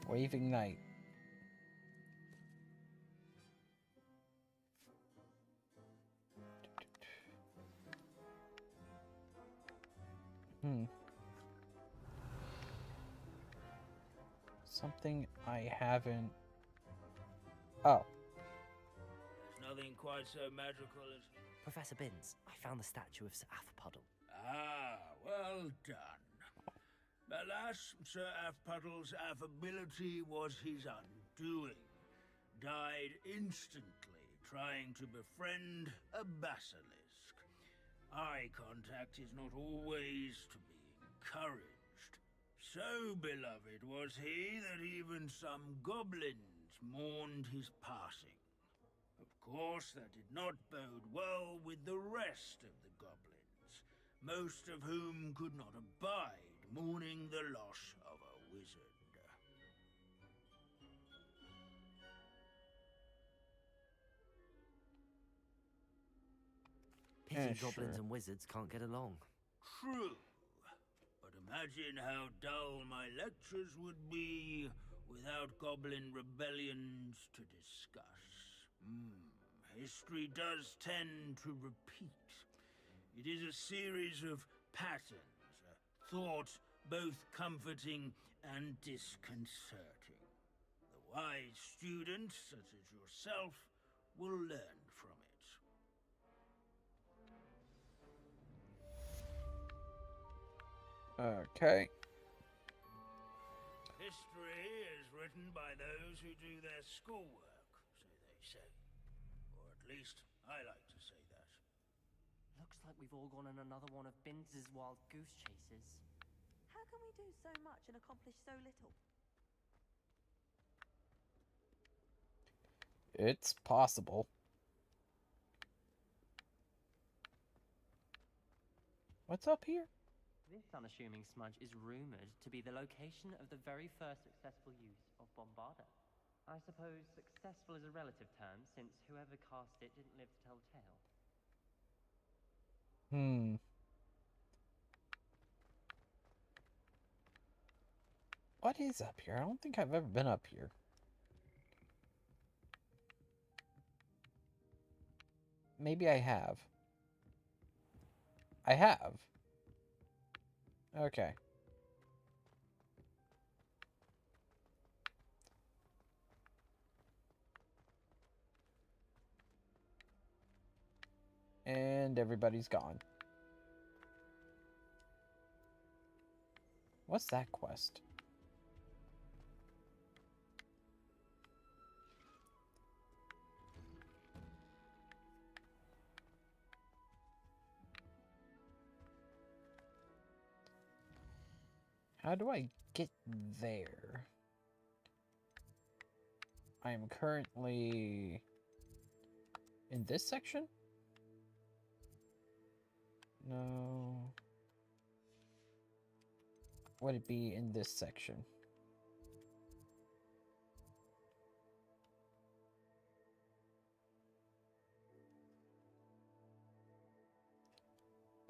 Waving Knight. Something I haven't. Oh. There's nothing quite so magical as... Professor Binns, I found the statue of Sir Aphbuttle. Ah, well done. Alas, Sir Aphbuttle's affability was his undoing. Died instantly trying to befriend a basilisk. Eye contact is not always to be encouraged. So beloved was he that even some goblins mourned his passing. Of course, that did not bode well with the rest of the goblins, most of whom could not abide mourning the loss of a wizard. Pity goblins and wizards can't get along. True. But imagine how dull my lectures would be without goblin rebellions to discuss. History does tend to repeat. It is a series of patterns, a thought both comforting and disconcerting. The wise student, such as yourself, will learn from it. Okay. History is written by those who do their schoolwork, so they say. Or at least, I like to say that. Looks like we've all gone on another one of Binns' wild goose chases. How can we do so much and accomplish so little? It's possible. What's up here? This unassuming smudge is rumored to be the location of the very first successful use of Bombarda. I suppose successful is a relative term, since whoever cast it didn't live to tell the tale. What is up here? I don't think I've ever been up here. Maybe I have. I have. Okay. And everybody's gone. What's that quest? How do I get there? I am currently in this section? No. Would it be in this section?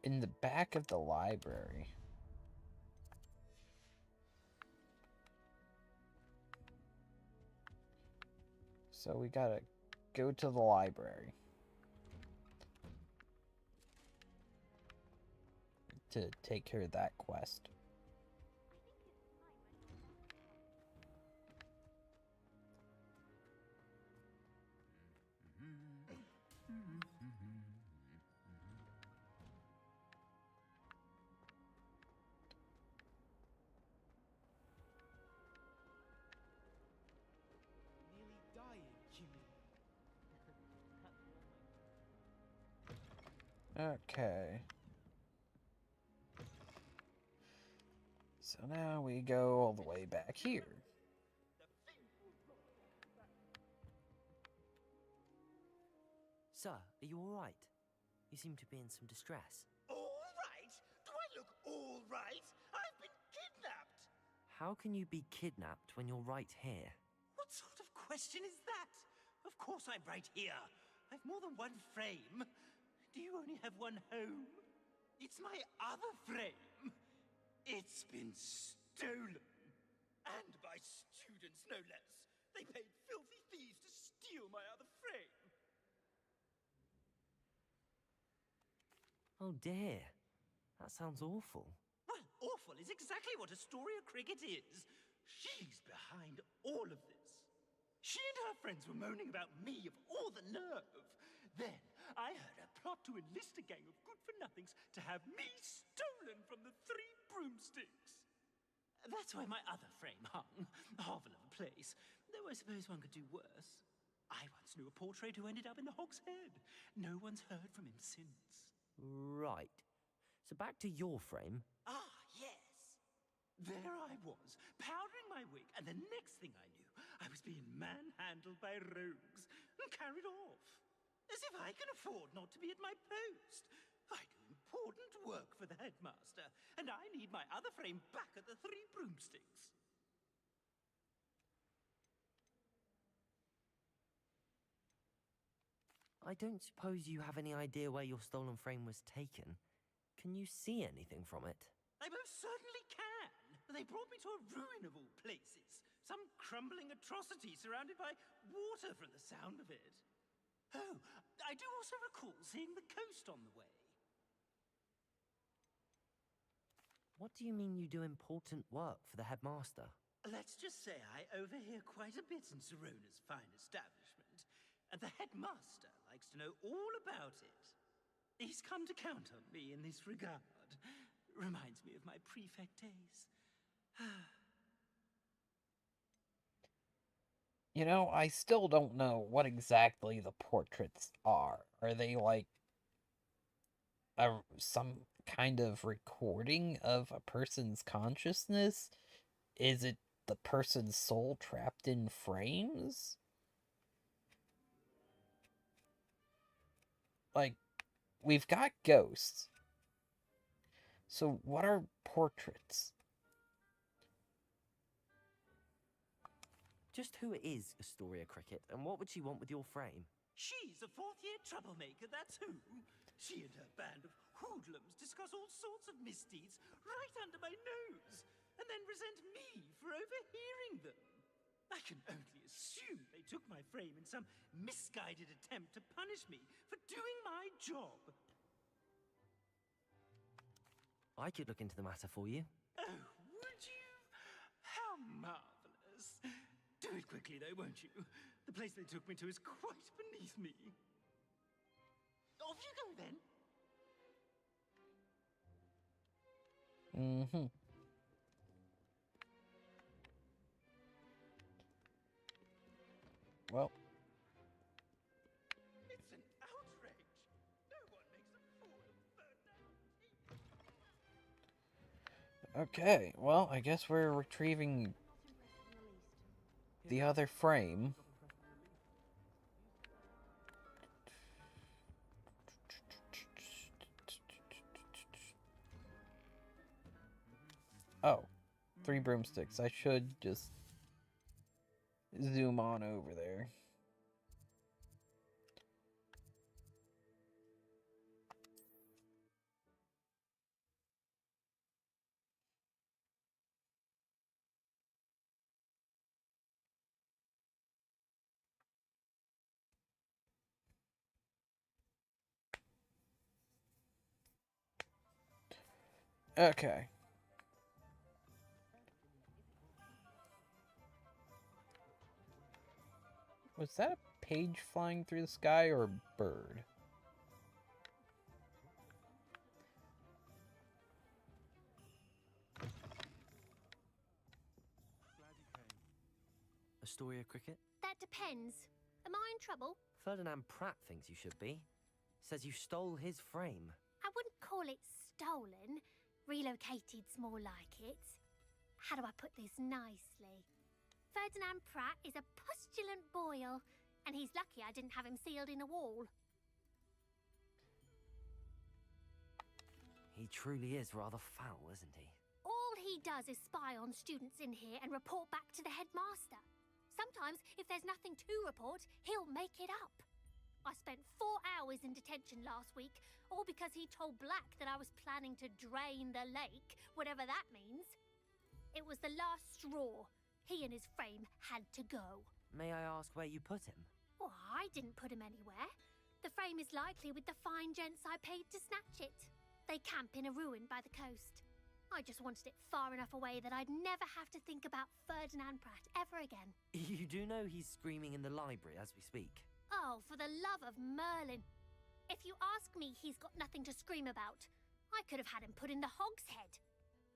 In the back of the library. So we gotta go to the library to take care of that quest. Okay. So now we go all the way back here. Sir, are you alright? You seem to be in some distress. All right? Do I look all right? I've been kidnapped! How can you be kidnapped when you're right here? What sort of question is that? Of course I'm right here. I've more than one frame. Do you only have one home? It's my other frame. It's been stolen. And by students, no less. They paid filthy thieves to steal my other frame. Oh dear. That sounds awful. Well, awful is exactly what Astoria Cricket is. She's behind all of this. She and her friends were moaning about me of all the nerve. Then I heard her plot to enlist a gang of good-for-nothings to have me stolen from the Three Broomsticks. That's where my other frame hung. A hovel of a place. Though I suppose one could do worse. I once knew a portrait who ended up in the Hog's Head. No one's heard from him since. Right. So back to your frame. Ah, yes. There I was, powdering my wig, and the next thing I knew, I was being manhandled by rogues and carried off. As if I can afford not to be at my post. I do important work for the headmaster, and I need my other frame back at the Three Broomsticks. I don't suppose you have any idea where your stolen frame was taken. Can you see anything from it? I most certainly can. They brought me to a ruin of all places. Some crumbling atrocity surrounded by water from the sound of it. Oh, I do also recall seeing the coast on the way. What do you mean you do important work for the headmaster? Let's just say I overhear quite a bit in Sirona's fine establishment, and the headmaster likes to know all about it. He's come to count on me in this regard. Reminds me of my prefect days. You know, I still don't know what exactly the portraits are. Are they like some kind of recording of a person's consciousness? Is it the person's soul trapped in frames? Like, we've got ghosts. So, what are portraits? Just who is Astoria Cricket, and what would she want with your frame? She's a fourth-year troublemaker, that's who. She and her band of hoodlums discuss all sorts of misdeeds right under my nose, and then resent me for overhearing them. I can only assume they took my frame in some misguided attempt to punish me for doing my job. I could look into the matter for you. Oh, would you? How marvelous. Do it quickly, though, won't you? The place they took me to is quite beneath me. Off you go, then. Mm-hmm. Well. It's an outrage. No one makes a fool of Ferdinand. Okay, well, I guess we're retrieving the other frame. Oh, 3 broomsticks. I should just zoom on over there. Okay. Was that a page flying through the sky or a bird? Astoria Cricket? That depends. Am I in trouble? Ferdinand Pratt thinks you should be. Says you stole his frame. I wouldn't call it stolen. Relocated's more like it. How do I put this nicely? Ferdinand Pratt is a postulant boil, and he's lucky I didn't have him sealed in a wall. He truly is rather foul, isn't he? All he does is spy on students in here and report back to the headmaster. Sometimes, if there's nothing to report, he'll make it up. I spent 4 hours in detention last week, all because he told Black that I was planning to drain the lake, whatever that means. It was the last straw. He and his frame had to go. May I ask where you put him? Oh, I didn't put him anywhere. The frame is likely with the fine gents I paid to snatch it. They camp in a ruin by the coast. I just wanted it far enough away that I'd never have to think about Ferdinand Pratt ever again. You do know he's screaming in the library as we speak. Oh, for the love of Merlin. If you ask me, he's got nothing to scream about. I could have had him put in the hogshead.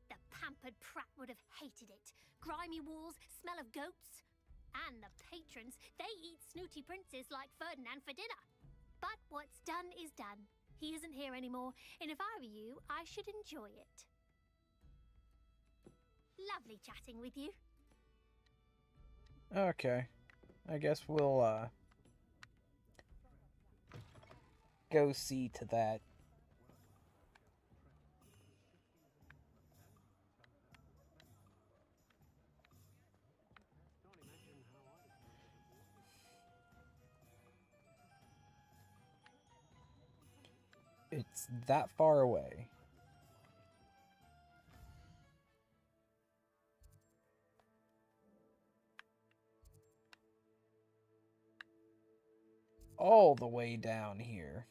The pampered Pratt would have hated it. Grimy walls, smell of goats. And the patrons, they eat snooty princes like Ferdinand for dinner. But what's done is done. He isn't here anymore, and if I were you, I should enjoy it. Lovely chatting with you. Okay. I guess we'll, go see to that. It's that far away. All the way down here.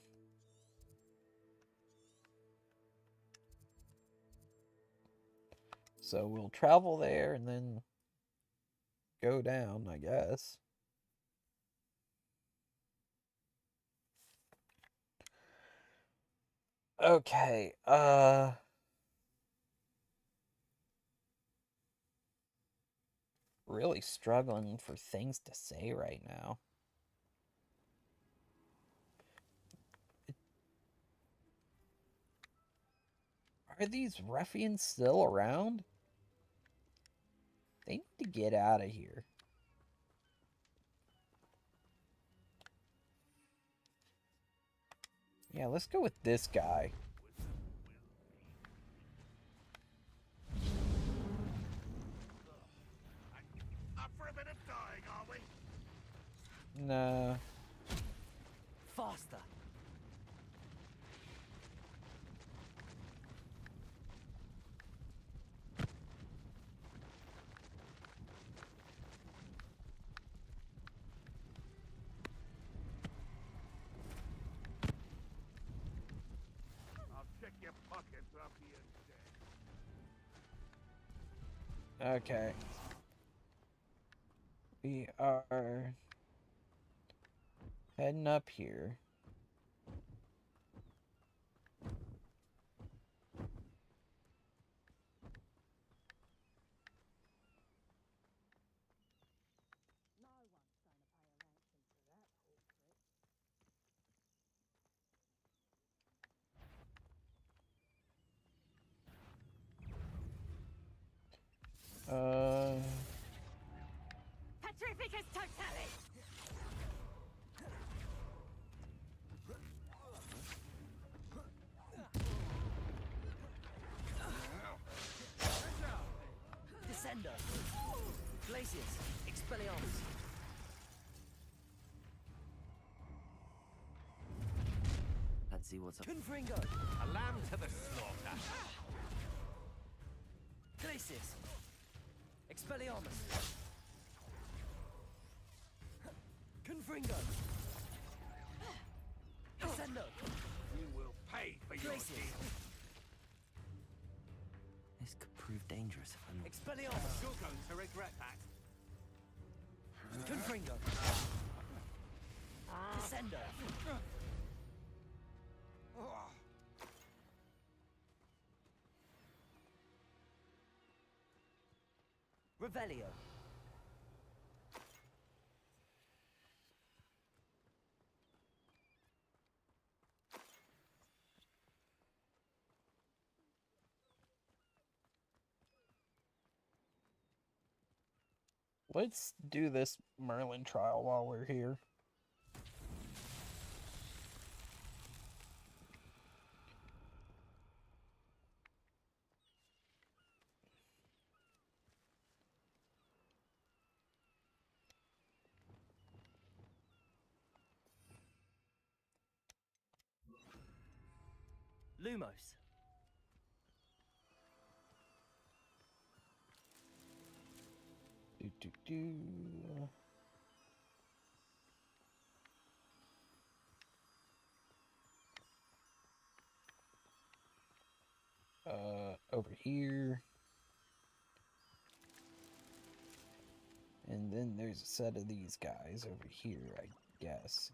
So we'll travel there and then go down, I guess. Okay, really struggling for things to say right now. Are these ruffians still around? They need to get out of here. Yeah, let's go with this guy. Nah. Faster. I'll check your pockets after you're dead. Okay. We are heading up here. Petrificus totalis! Descender. Glacius. Expelliarmus. Let's see what's up. Confringo. A lamb to the slaughter. Glacius. Expelliarmus. Confringo. Descendo. You will pay for your Glacius. deed. This could prove dangerous if I'm... Expelliarmus. You're going to regret that. Confringo. Descendo. Revelio. Let's do this Merlin trial while we're here. Lumos. Over here. And then there's a set of these guys over here, I guess.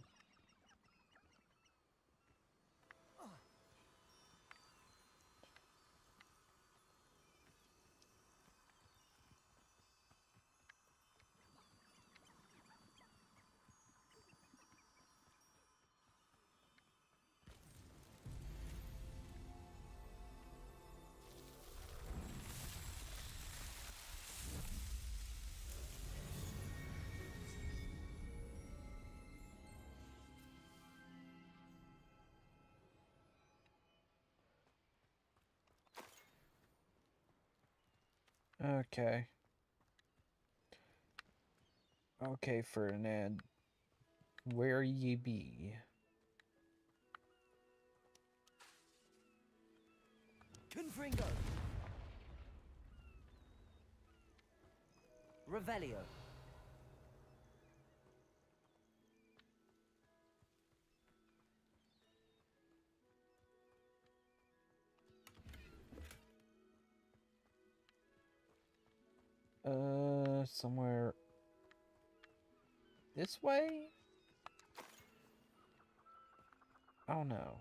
Okay. Okay, Ferdinand. Where ye be? Confringo. Revelio. Somewhere this way? Oh no.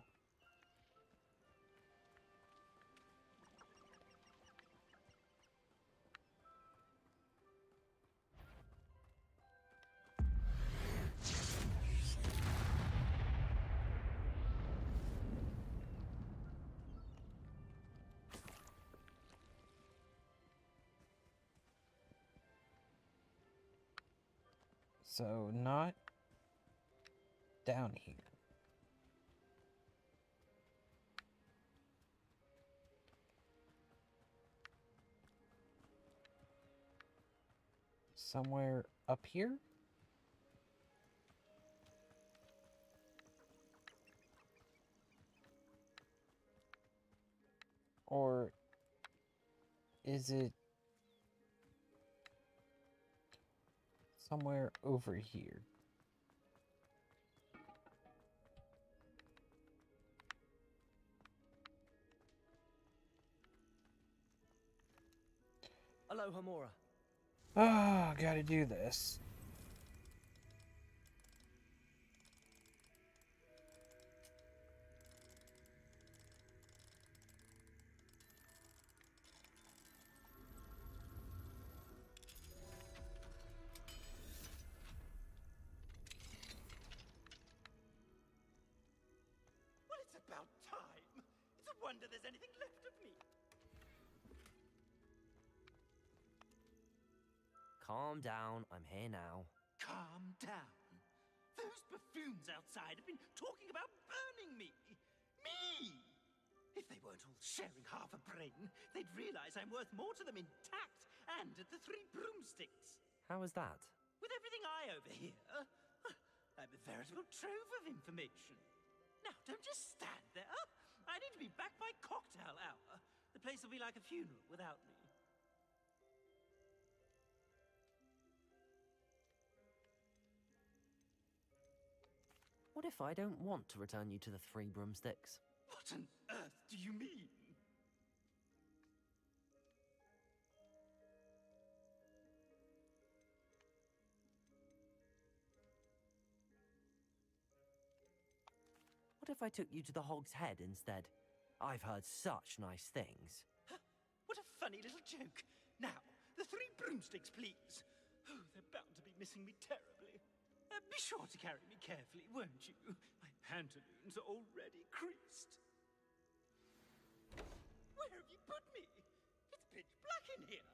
So, not down here. Somewhere up here? Or is it somewhere over here? Aloha, Mora. Ah, gotta do this. Well, it's about time. It's a wonder there's anything left of me. Calm down, I'm here now. Calm down. Those buffoons outside have been talking about burning me. Me! If they weren't all sharing half a brain, they'd realize I'm worth more to them intact and at the Three Broomsticks. How was that? With everything I overhear, I'm a veritable trove of information. Now, don't just stand there. I need to be back by cocktail hour. The place will be like a funeral without me. What if I don't want to return you to the Three Broomsticks? What on earth do you mean? What if I took you to the Hog's Head instead? I've heard such nice things. What a funny little joke. Now, the Three Broomsticks, please. Oh, they're bound to be missing me terribly. Be sure to carry me carefully, won't you? My pantaloons are already creased. Where have you put me? It's pitch black in here.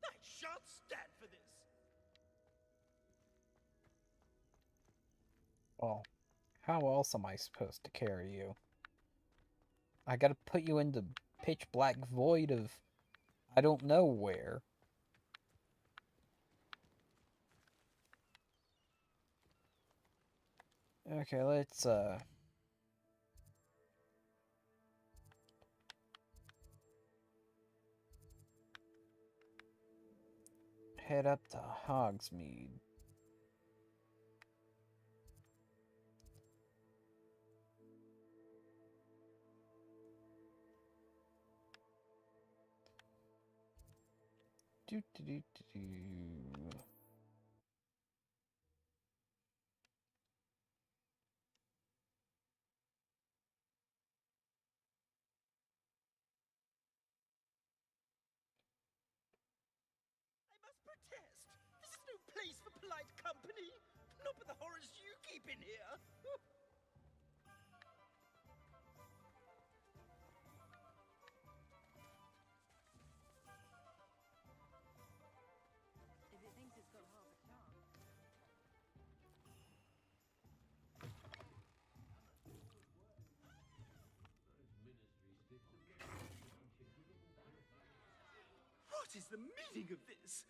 I shan't stand for this. Well, how else am I supposed to carry you? I gotta put you in the pitch black void of I don't know where. Okay, let's head up to Hogsmeade. Do do do do do. I must protest. This is no place for polite company. Not with the horrors you keep in here. If it thinks it's got half a chance. What is the meaning of this?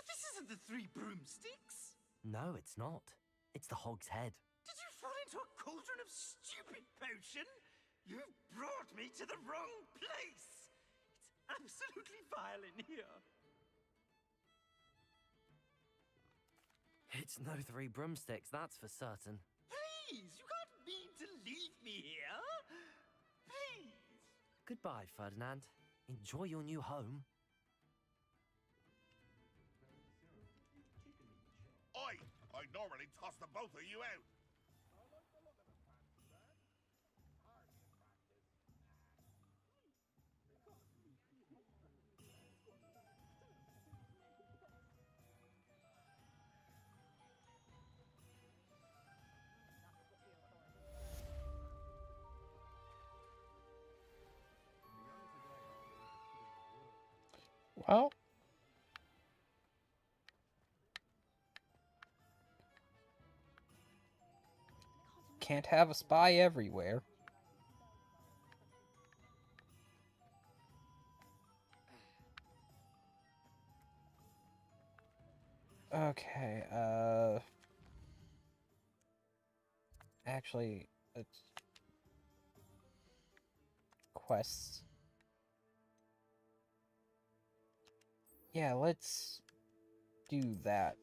This isn't the Three Broomsticks. No, it's not. It's the Hog's Head. Did you fall into a cauldron of stupid potion? You've brought me to the wrong place. It's absolutely vile in here. It's no Three Broomsticks, that's for certain. Please, you can't mean to leave me here. Please. Goodbye, Ferdinand. Enjoy your new home. I normally toss the both of you out. Well, can't have a spy everywhere. Okay, actually, it's quests. Yeah, let's do that.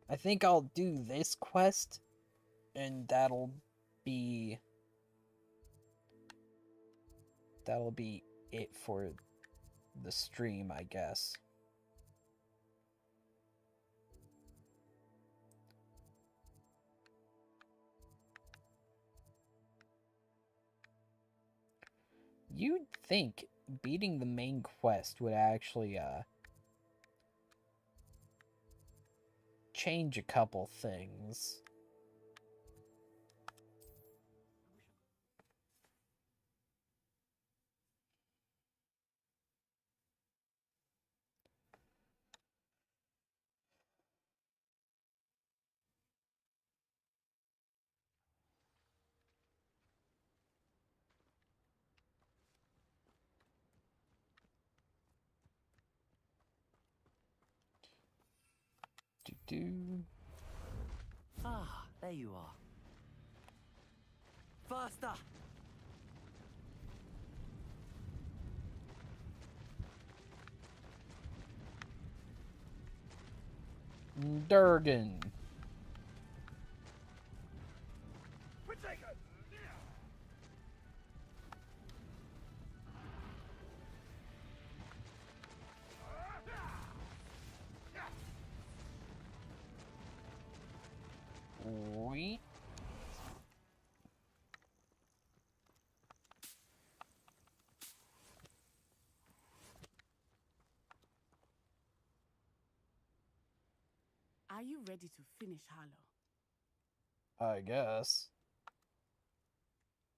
I think I'll do this quest, and that'll be it for the stream, I guess. You'd think beating the main quest would actually change a couple things. Ah, there you are. Faster! Durgan. Wait. Are you ready to finish Harlow? I guess.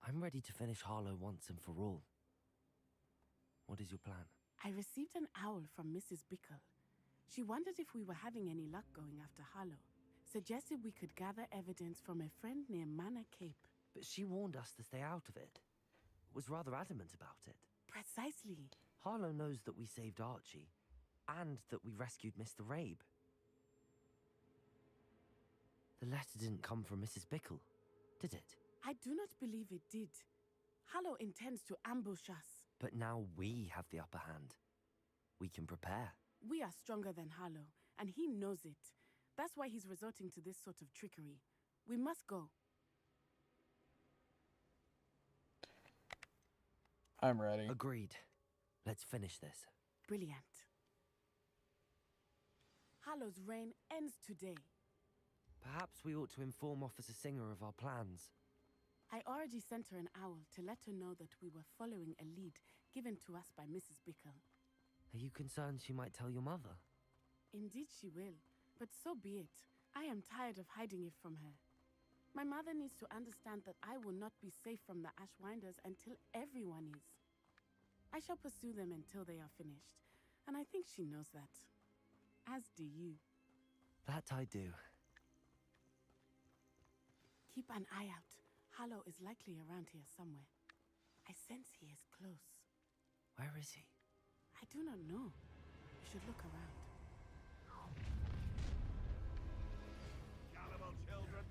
I'm ready to finish Harlow once and for all. What is your plan? I received an owl from Mrs. Bickle. She wondered if we were having any luck going after Harlow. Suggested we could gather evidence from a friend near Manor Cape. But she warned us to stay out of it. Was rather adamant about it. Precisely. Harlow knows that we saved Archie, and that we rescued Mr. Rabe. The letter didn't come from Mrs. Bickle, did it? I do not believe it did. Harlow intends to ambush us. But now we have the upper hand. We can prepare. We are stronger than Harlow, and he knows it. That's why he's resorting to this sort of trickery. We must go. I'm ready. Agreed. Let's finish this. Brilliant. Harlow's reign ends today. Perhaps we ought to inform Officer Singer of our plans. I already sent her an owl to let her know that we were following a lead given to us by Mrs. Bickle. Are you concerned she might tell your mother? Indeed she will, but so be it. I am tired of hiding it from her. My mother needs to understand that I will not be safe from the Ashwinders until everyone is. I shall pursue them until they are finished, and I think she knows that. As do you. That I do. Keep an eye out. Harlow is likely around here somewhere. I sense he is close. Where is he? I do not know. We should look around. Cannibal children,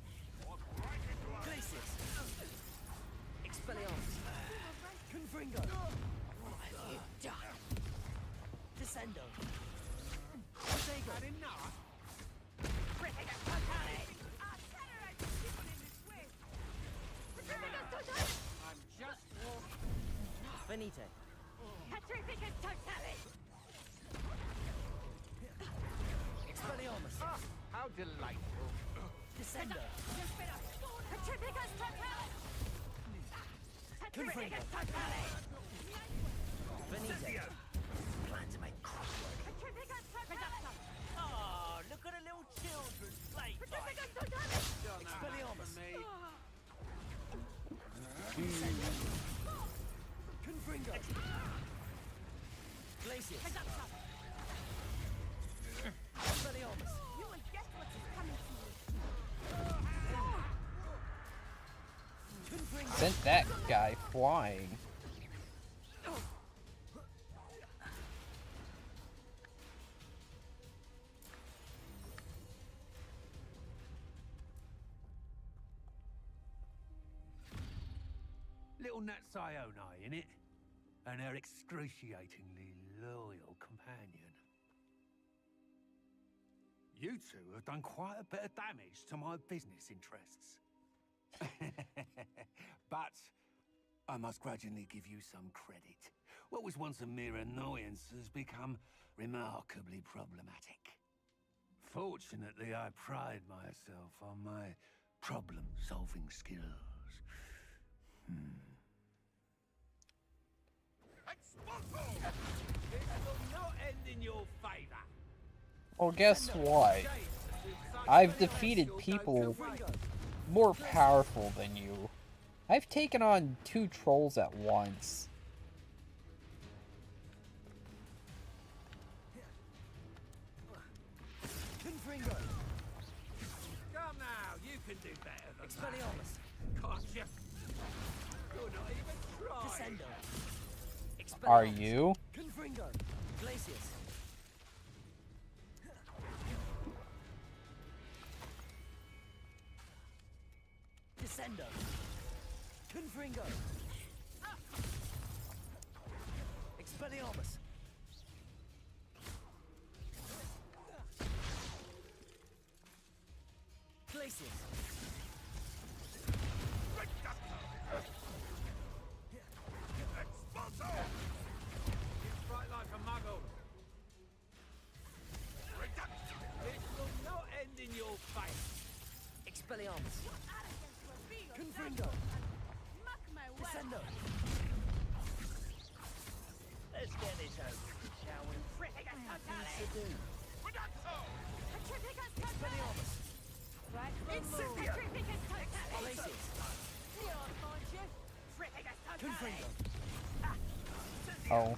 walk right into our... Glacius! Expelliarmus! Confringo! What have you done? Descendo! Protego! Had enough? I'm just walking. Venite. Petrificus totalis! Expelliarmus! Ah, how delightful. Descendo! Petrificus totalis! Confringo! Venite. Plan to make crap work. Petrificus totalis! Oh, look at the little children's playtime. Petrificus totalis! Expelliarmus! Confringo! Glacius! Expelliarmus! You will get what is coming to you. Confringo! Sent that guy flying. Little Nat Sione, innit? And her excruciatingly loyal companion. You two have done quite a bit of damage to my business interests. But I must grudgingly give you some credit. What was once a mere annoyance has become remarkably problematic. Fortunately, I pride myself on my problem-solving skills. It will not end in your favor. Well, guess what? I've defeated people more powerful than you. I've taken on 2 trolls at once. Confringo. Come now, you can do better than Expelliarmus. Gotcha. You're not even trying. Descendo. Are you? Confringo. Glacius. Descendo. Confringo. Expelliarmus. Glacius. Expulso! You fight like a muggle. It will not end in your face. Expelliarmus. Confringo. Descendo. Let's get this over with, shall we? Expelliarmus. Incendio! Glacius. Confringo. Oh.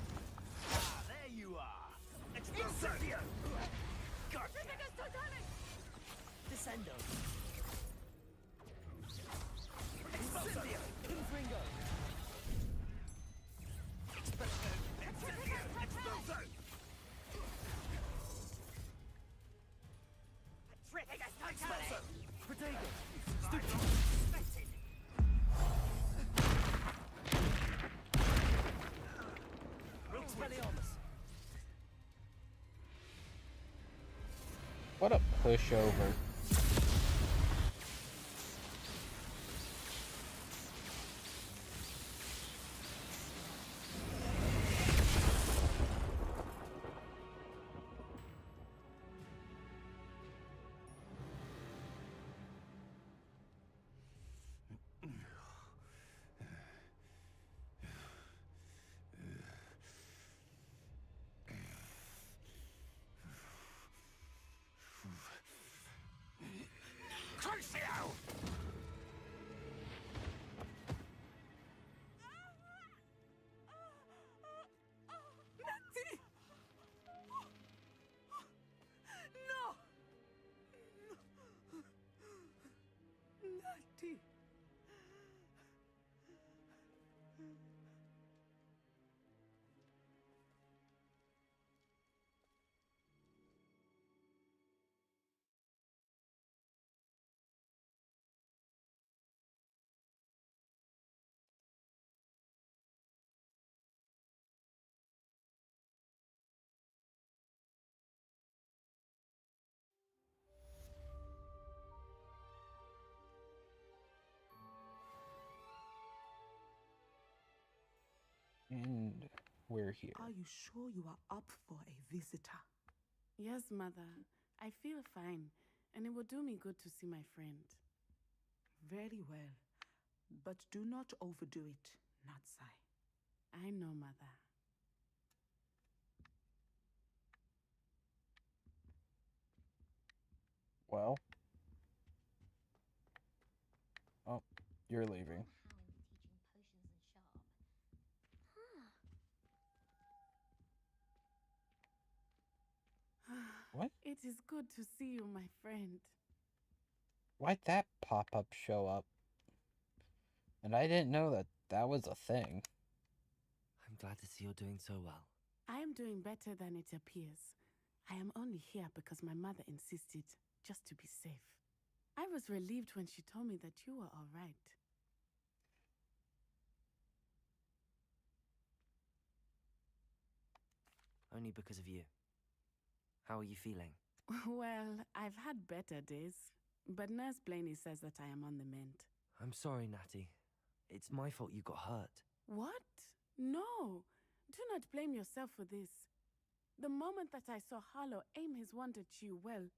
There you are. Incendio! Gotcha. Descendo. Incendio. Confringo. Expulso! Expulso! Protego. Expelliarmus. What a pushover. Crucio! Natty! No! Natty! And we're here. Are you sure you are up for a visitor? Yes, Mother. I feel fine, and it will do me good to see my friend. Very well. But do not overdo it, Natsai. I know, Mother. Well. Oh, you're leaving. What? It is good to see you, my friend. Why'd that pop-up show up? And I didn't know that that was a thing. I'm glad to see you're doing so well. I am doing better than it appears. I am only here because my mother insisted, just to be safe. I was relieved when she told me that you were all right. only because of you. How are you feeling? Well, I've had better days, but Nurse Blaney says that I am on the mend. I'm sorry, Natty. It's my fault you got hurt. What? No. Do not blame yourself for this. The moment that I saw Harlow aim his wand at you, well...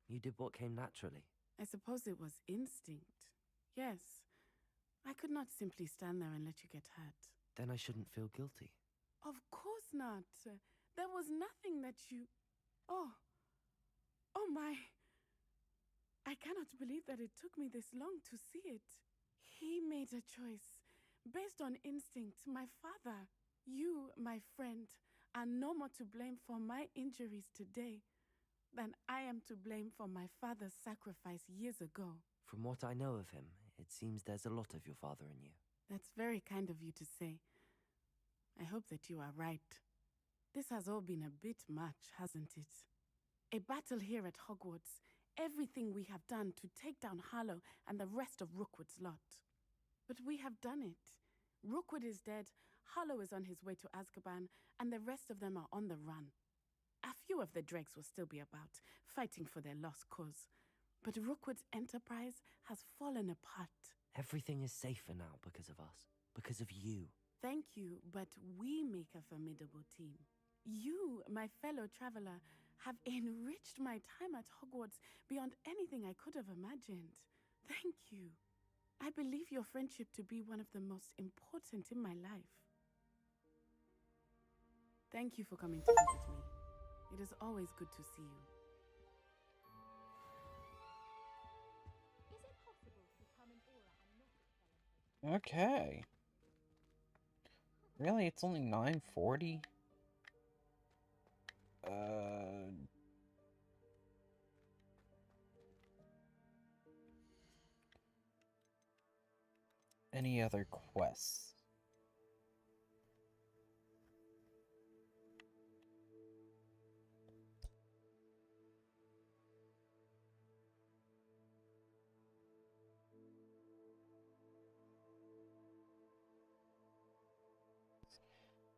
You did what came naturally. I suppose it was instinct. Yes. I could not simply stand there and let you get hurt. Then I shouldn't feel guilty. Of course not. There was nothing that you... Oh. Oh my. I cannot believe that it took me this long to see it. He made a choice. Based on instinct, my father, you, my friend, are no more to blame for my injuries today than I am to blame for my father's sacrifice years ago. From what I know of him, it seems there's a lot of your father in you. That's very kind of you to say. I hope that you are right. This has all been a bit much, hasn't it? A battle here at Hogwarts. Everything we have done to take down Harlow and the rest of Rookwood's lot. But we have done it. Rookwood is dead, Harlow is on his way to Azkaban, and the rest of them are on the run. A few of the dregs will still be about, fighting for their lost cause. But Rookwood's enterprise has fallen apart. Everything is safer now because of us. Because of you. Thank you, but we make a formidable team. You, my fellow traveler, have enriched my time at Hogwarts beyond anything I could have imagined. Thank you. I believe your friendship to be one of the most important in my life. Thank you for coming to visit me. It is always good to see you. Is it possible to become an aura and not expel? Okay. Really? It's only 9:40? Any other quests?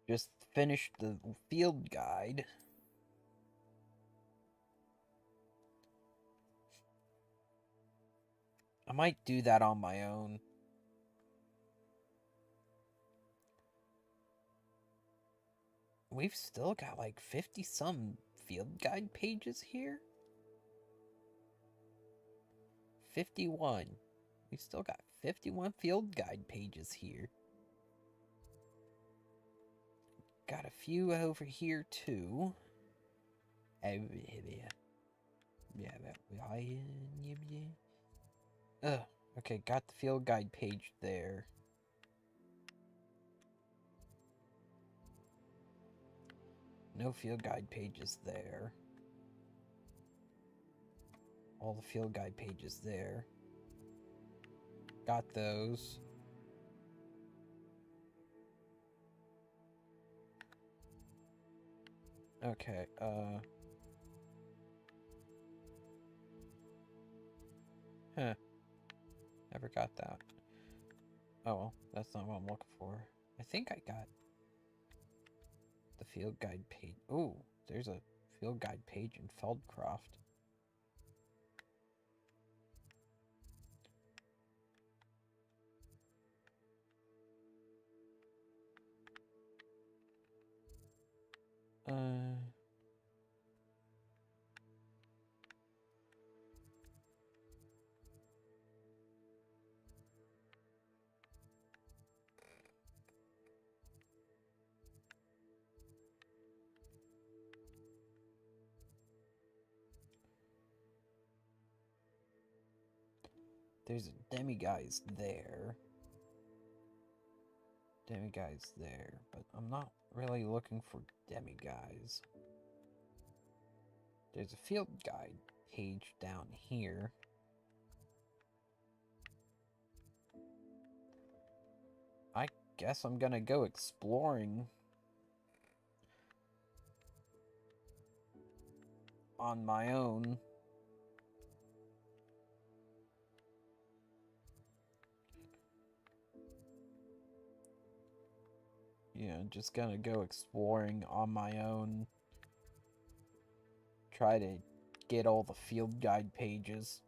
Just finished the field guide. I might do that on my own. We've still got like 50-some field guide pages here. 51. We've still got 51 field guide pages here. Got a few over here too. Okay, got the field guide page there. No field guide pages there. All the field guide pages there. Got those. Okay, Never got that. Oh well, that's not what I'm looking for. I think I got the field guide page. Ooh, there's a field guide page in Feldcroft. There's a demiguise there. Demiguise there, but I'm not really looking for demiguise. There's a field guide page down here. I guess I'm gonna go exploring on my own. just gonna go exploring on my own. Try to get all the field guide pages.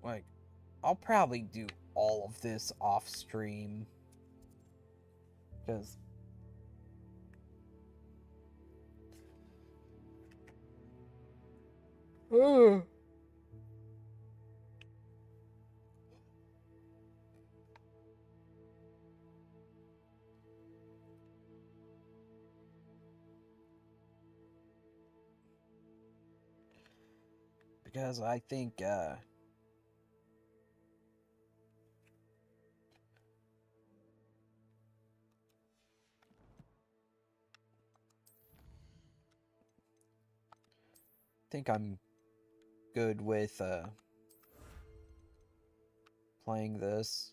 Like, I'll probably do all of this off stream. Because I think I'm good with playing this.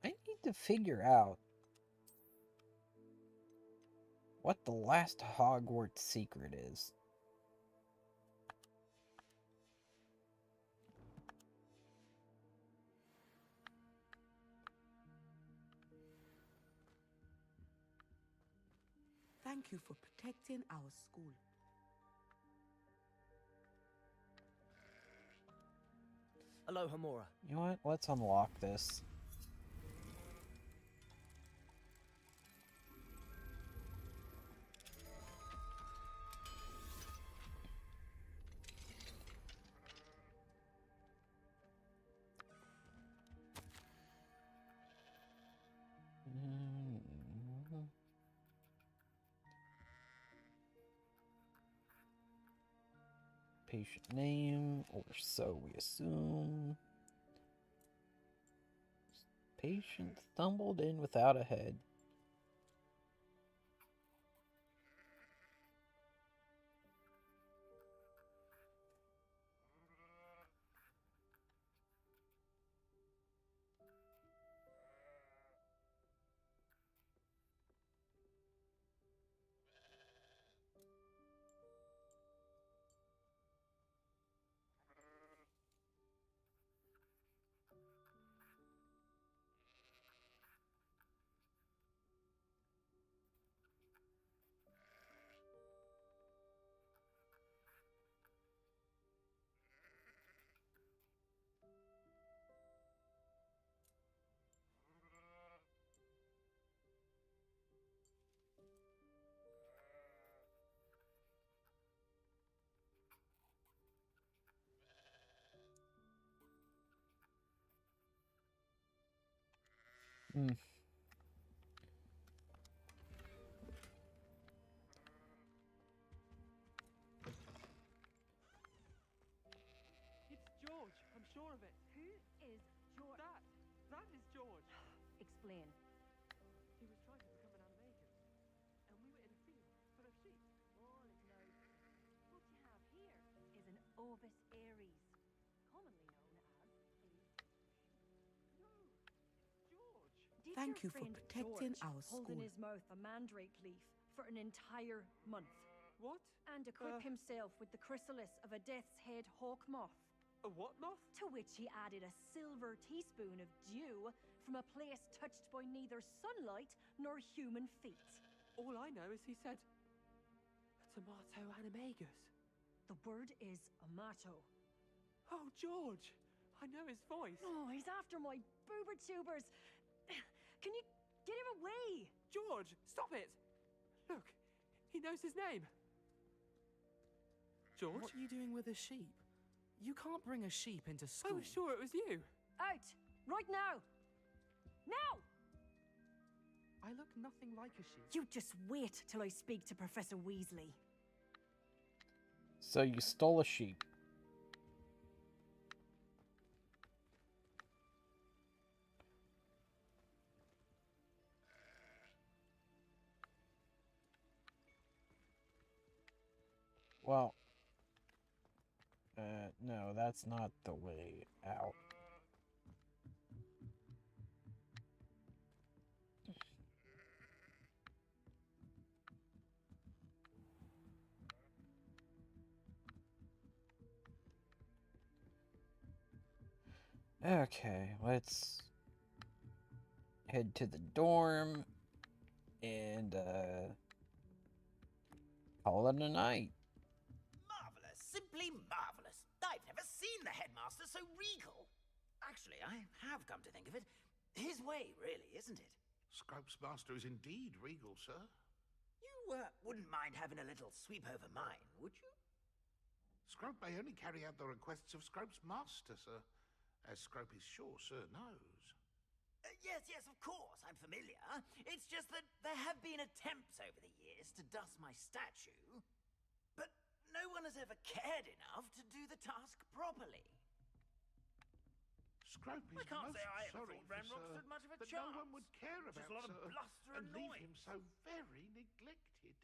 I need to figure out what the last Hogwarts secret is. Thank you for protecting our school. Aloha, Mora. You know what? Let's unlock this. Patient name, or so we assume. Patient stumbled in without a head. It's George. I'm sure of it. Who is George? That is George. Explain. He was trying to become an animagus, and we were in a field full of sheep. All is loads. What you have here is an Ovis Aries, commonly known as a No, it's George. Did Thank your you for friend protecting George our hold in school. his mouth a mandrake leaf for an entire month? What? And equip himself with the chrysalis of a death's head hawk moth? A what moth? To which he added a silver teaspoon of dew from a place touched by neither sunlight nor human feet. All I know is he said, tomato animagus. The word is amato. Oh, George! I know his voice. Oh, he's after my boober tubers. Can you get him away? George, stop it! Look, he knows his name. George? What are you doing with a sheep? You can't bring a sheep into school. I was sure it was you. Out! Right now! Now! I look nothing like a sheep. You just wait till I speak to Professor Weasley. So you stole a sheep. Well, No, that's not the way out. Okay, let's head to the dorm and call it a night. Marvelous, simply marvelous. I've never seen the headmaster so regal. Actually, I have come to think of it. His way, really, isn't it? Scrope's master is indeed regal, sir. You wouldn't mind having a little sweep over mine, would you? Scrope may only carry out the requests of Scrope's master, sir, as Scrope is sure sir knows. Yes, of course, I'm familiar. It's just that there have been attempts over the years to dust my statue, but no one has ever cared enough to do the task properly. Scrope is I can't most say I ever sorry thought Ranrok sir, stood much of a that chance. no one would care Just about, a lot of sir, bluster and and leave noise. him so very neglected.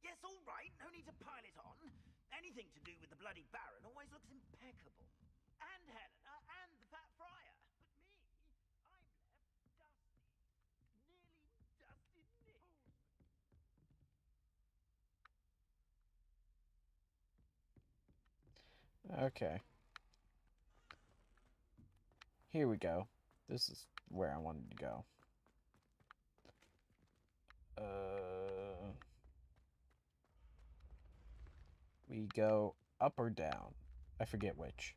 Yes, all right, no need to pile it on. Anything to do with the bloody Baron always looks impeccable. And Helena, and the Fat Friar. But me, I'm left dusty. Nearly dusty Nick. Okay. Here we go. This is where I wanted to go. We go up or down? I forget which.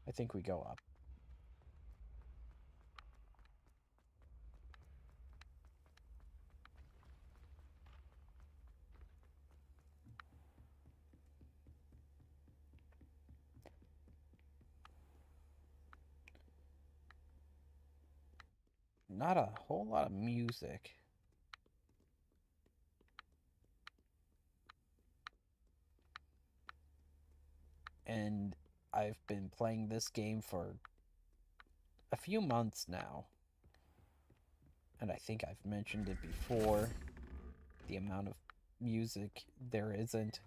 I think we go up. Not a whole lot of music. And I've been playing this game for a few months now. And I think I've mentioned it before. The amount of music there isn't.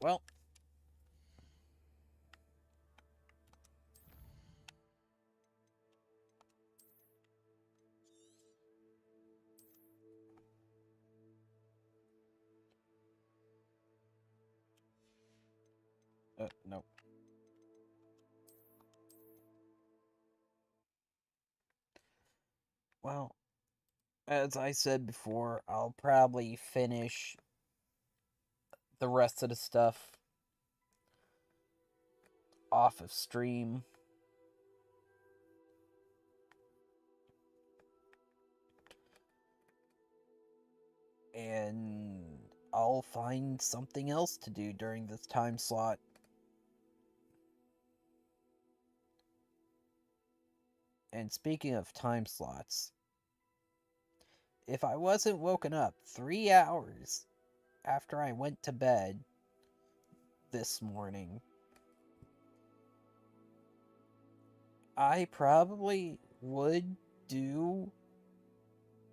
Well, nope. Well, as I said before, I'll probably finish the rest of the stuff off of stream. And I'll find something else to do during this time slot. And speaking of time slots, if I wasn't woken up 3 hours after I went to bed this morning, I probably would do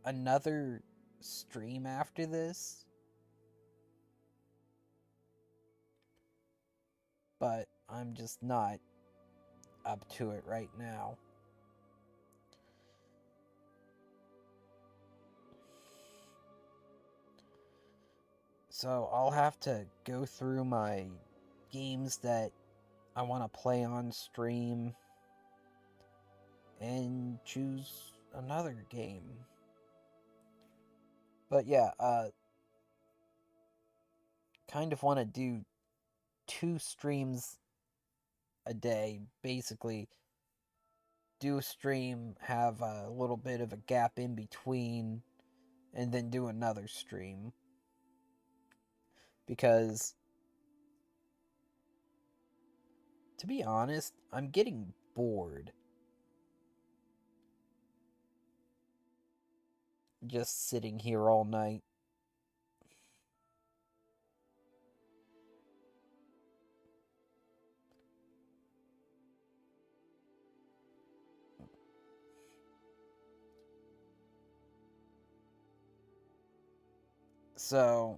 another stream after this. But I'm just not up to it right now. So I'll have to go through my games that I want to play on stream and choose another game. But yeah, kind of want to do 2 streams a day, basically. Do a stream, have a little bit of a gap in between, and then do another stream. Because, to be honest, I'm getting bored. Just sitting here all night. So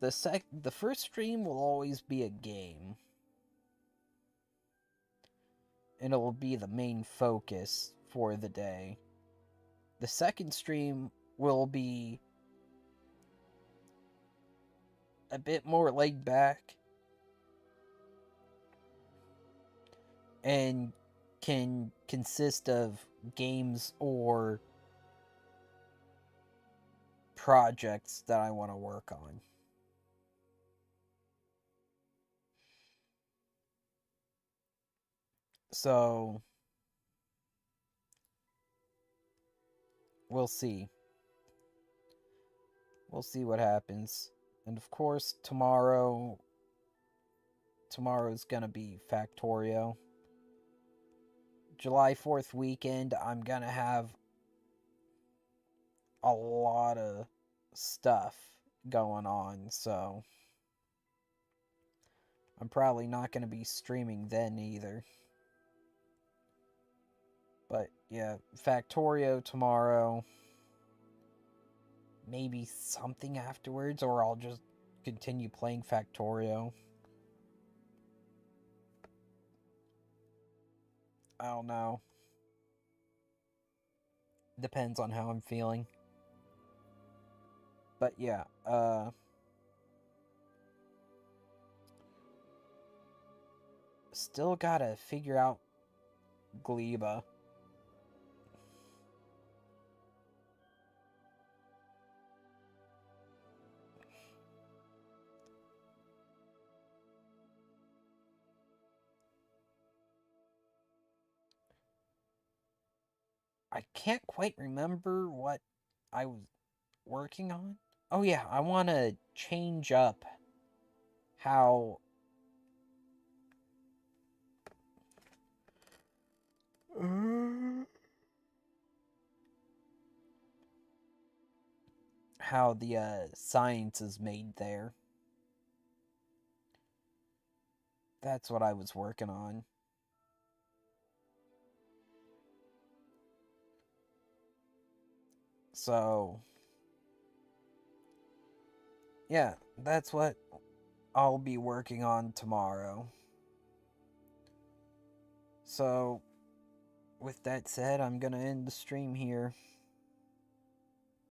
the first stream will always be a game. And it will be the main focus for the day. The second stream will be a bit more laid back and can consist of games or projects that I want to work on. So we'll see. We'll see what happens. And of course, tomorrow's gonna be Factorio. July 4th weekend, I'm gonna have a lot of stuff going on, so I'm probably not gonna be streaming then either. But yeah, Factorio tomorrow. Maybe something afterwards, or I'll just continue playing Factorio. I don't know. Depends on how I'm feeling. But yeah, still gotta figure out Gleba. I can't quite remember what I was working on. Oh yeah, I want to change up how how the science is made there. That's what I was working on. So yeah, that's what I'll be working on tomorrow. So with that said, I'm gonna end the stream here.